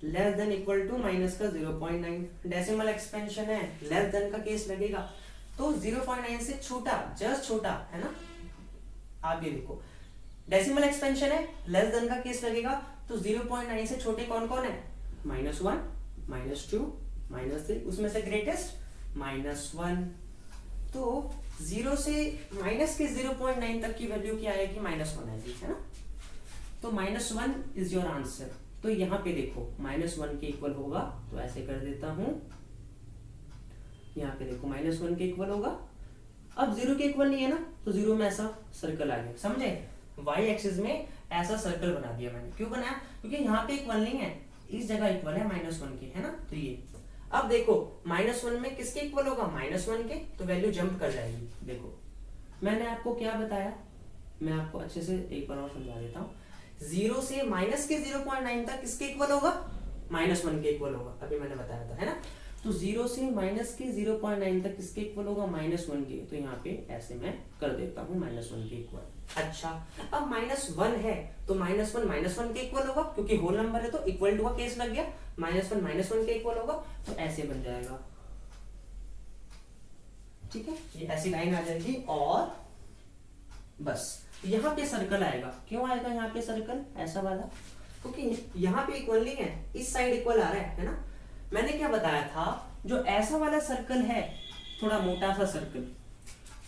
less than equal to minus का 0.9। डेसिमल एक्सपेंशन है, लेस देन का केस लगेगा, तो 0.9 से छोटा, जस्ट छोटा है ना। आप ये देखो डेसिमल एक्सपेंशन है, लेस देन का केस लगेगा, तो 0.9 से छोटे कौन कौन है? -1, -2, -3, उसमें से ग्रेटेस्ट -1। तो 0 से माइनस के 0.9 तक की वैल्यू क्या आएगी? -1 आएगी, है ना। तो -1 इज योर आंसर। तो यहां पे देखो -1 के इक्वल होगा, तो ऐसे कर देता हूं, यहाँ पे देखो -1 के इक्वल होगा। अब 0 के इक्वल नहीं है ना, तो 0 में ऐसा सर्कल आ गया, समझे? y एक्सिस में ऐसा सर्कल बना दिया मैंने। क्यों बनाया? क्योंकि यहाँ पे इक्वल नहीं है, इस जगह इक्वल है -1 के, है ना। तो ये अब देखो -1 में किसके इक्वल होगा? -1 के, तो वैल्यू जंप कर जाएगी। देखो मैंने आपको क्या बताया, मैं आपको अच्छे से एक बार और समझा देता हूँ। 0 से माइनस के 0.9 तक किसके इक्वल होगा? -1 के इक्वल होगा, अभी मैंने बताया था, है ना। तो 0 से माइनस के 0.9 तक किसके इक्वल होगा? -1 के। तो यहाँ पे ऐसे मैं कर देता हूँ -1 के इक्वल। अच्छा, अब -1 है तो -1 के इक्वल होगा, क्योंकि होल नंबर है तो इक्वल टू का केस लग गया, -1 के इक्वल होगा, तो ऐसे बन जाएगा, ठीक है। ये ऐसी लाइन आ जाएगी, और बस यहाँ पे सर्कल आएगा। क्यों आएगा यहाँ पे सर्कल ऐसा वाला? क्योंकि यहाँ पे इक्वल नहीं है, इस साइड इक्वल आ रहा है ना। मैंने क्या बताया था, जो ऐसा वाला सर्कल है, थोड़ा मोटा सा सर्कल,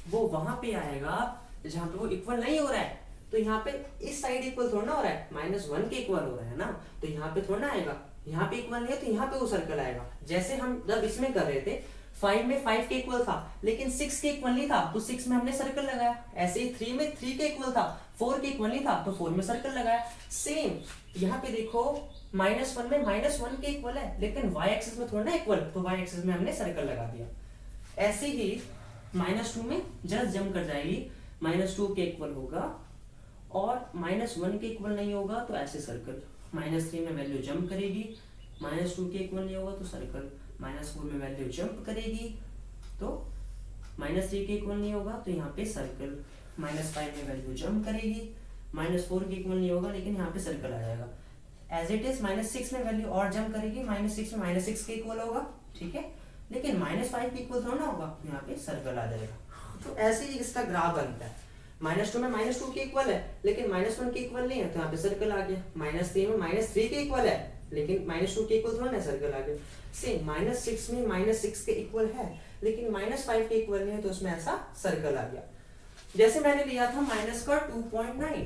वो वहां पे आएगा जहां पे वो इक्वल नहीं हो रहा है। तो यहाँ पे इस साइड इक्वल थोड़ा ना हो रहा है, -1 के इक्वल हो रहा है ना, तो यहाँ पे थोड़ा ना आएगा, यहाँ पे इक्वल नहीं है तो यहाँ पे वो सर्कल आएगा। जैसे हम जब इसमें कर रहे थे 5 में 5 के इक्वल था लेकिन 6 के इक्वल नहीं था तो 6 में हमने सर्कल लगाया। ऐसे ही 3 में 3 के इक्वल था 4 के इक्वल नहीं था तो 4 में सर्कल लगाया। सेम यहाँ पे देखो -1 में -1 के इक्वल है लेकिन y एक्सिस में थोड़ा ना इक्वल, तो y एक्सिस में हमने सर्कल लगा दिया। ऐसे ही -2 में जस्ट जंप कर जाएगी, -2 के इक्वल होगा और -1 के इक्वल नहीं होगा तो ऐसे सर्कल। -3 में वैल्यू जंप करेगी, -2 के इक्वल नहीं होगा तो सर्कल। -4 में वैल्यू जंप करेगी तो -3 के इक्वल नहीं होगा तो यहाँ पे सर्कल। -5 में वैल्यू जंप करेगी, -4 के इक्वल नहीं होगा लेकिन यहाँ पे सर्कल आ जाएगा। एज इट इज -6 में वैल्यू और जंप करेगी, -6 में -6 के इक्वल होगा, ठीक है, लेकिन -5 के इक्वल थोड़ा ना होगा, यहाँ पे सर्कल आ जाएगा। तो ऐसे ही इसका ग्राफ बनता है। -2 में -2 के इक्वल है लेकिन -1 के इक्वल नहीं है तो यहाँ पे सर्कल आ गया। -3 में -3 के इक्वल है लेकिन -2 के इक्वल थोड़ा ना, सर्कल आ गया। सेम -6 में -6 के इक्वल है लेकिन -5 के इक्वल नहीं है तो उसमें ऐसा सर्कल आ गया। जैसे मैंने लिया था माइनस का 2.9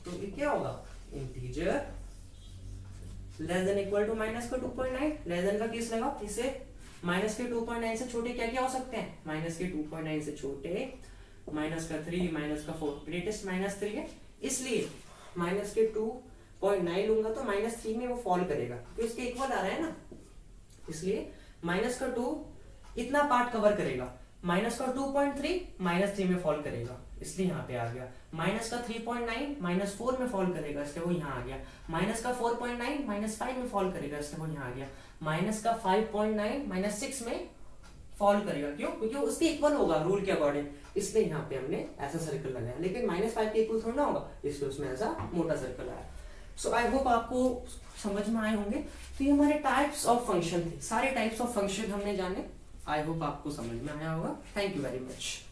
तो ये क्या होगा, integer less than equal to minus का 2.9। लेस देन का किस लगा, इसे माइनस के 2.9 से छोटे क्या क्या हो सकते हैं, माइनस के 2.9 से छोटे माइनस का 3, माइनस का 4, ग्रेटेस्ट -3 है इसलिए माइनस के 2.9 लूंगा तो -3 में वो फॉल करेगा क्योंकि इसके इक्वल आ रहा है ना, इसलिए माइनस का 2 इतना पार्ट कवर करेगा। माइनस का 2.3 -3 में फॉल करेगा इसलिए यहाँ पे आ गया। माइनस का 3.9 -4 में फॉल करेगा इसलिए वो यहाँ आ गया। माइनस का 4.9 -5 में फॉल करेगा इसलिए वो यहाँ आ गया। माइनस का 5.9 -6 में फॉल करेगा, क्यों, क्योंकि उसके इक्वल होगा रूल के अकॉर्डिंग, इसलिए यहाँ पे हमने ऐसा सर्कल लगाया। लेकिन -5 के इक्वल थोड़ा ना होगा इसलिए उसमें ऐसा मोटा सर्कल आया। सो आई होप आपको समझ में आए होंगे। तो ये हमारे टाइप्स ऑफ फंक्शन थे, सारे टाइप्स ऑफ फंक्शन हमने जाने। आई होप आपको समझ में आया होगा। Thank you very much.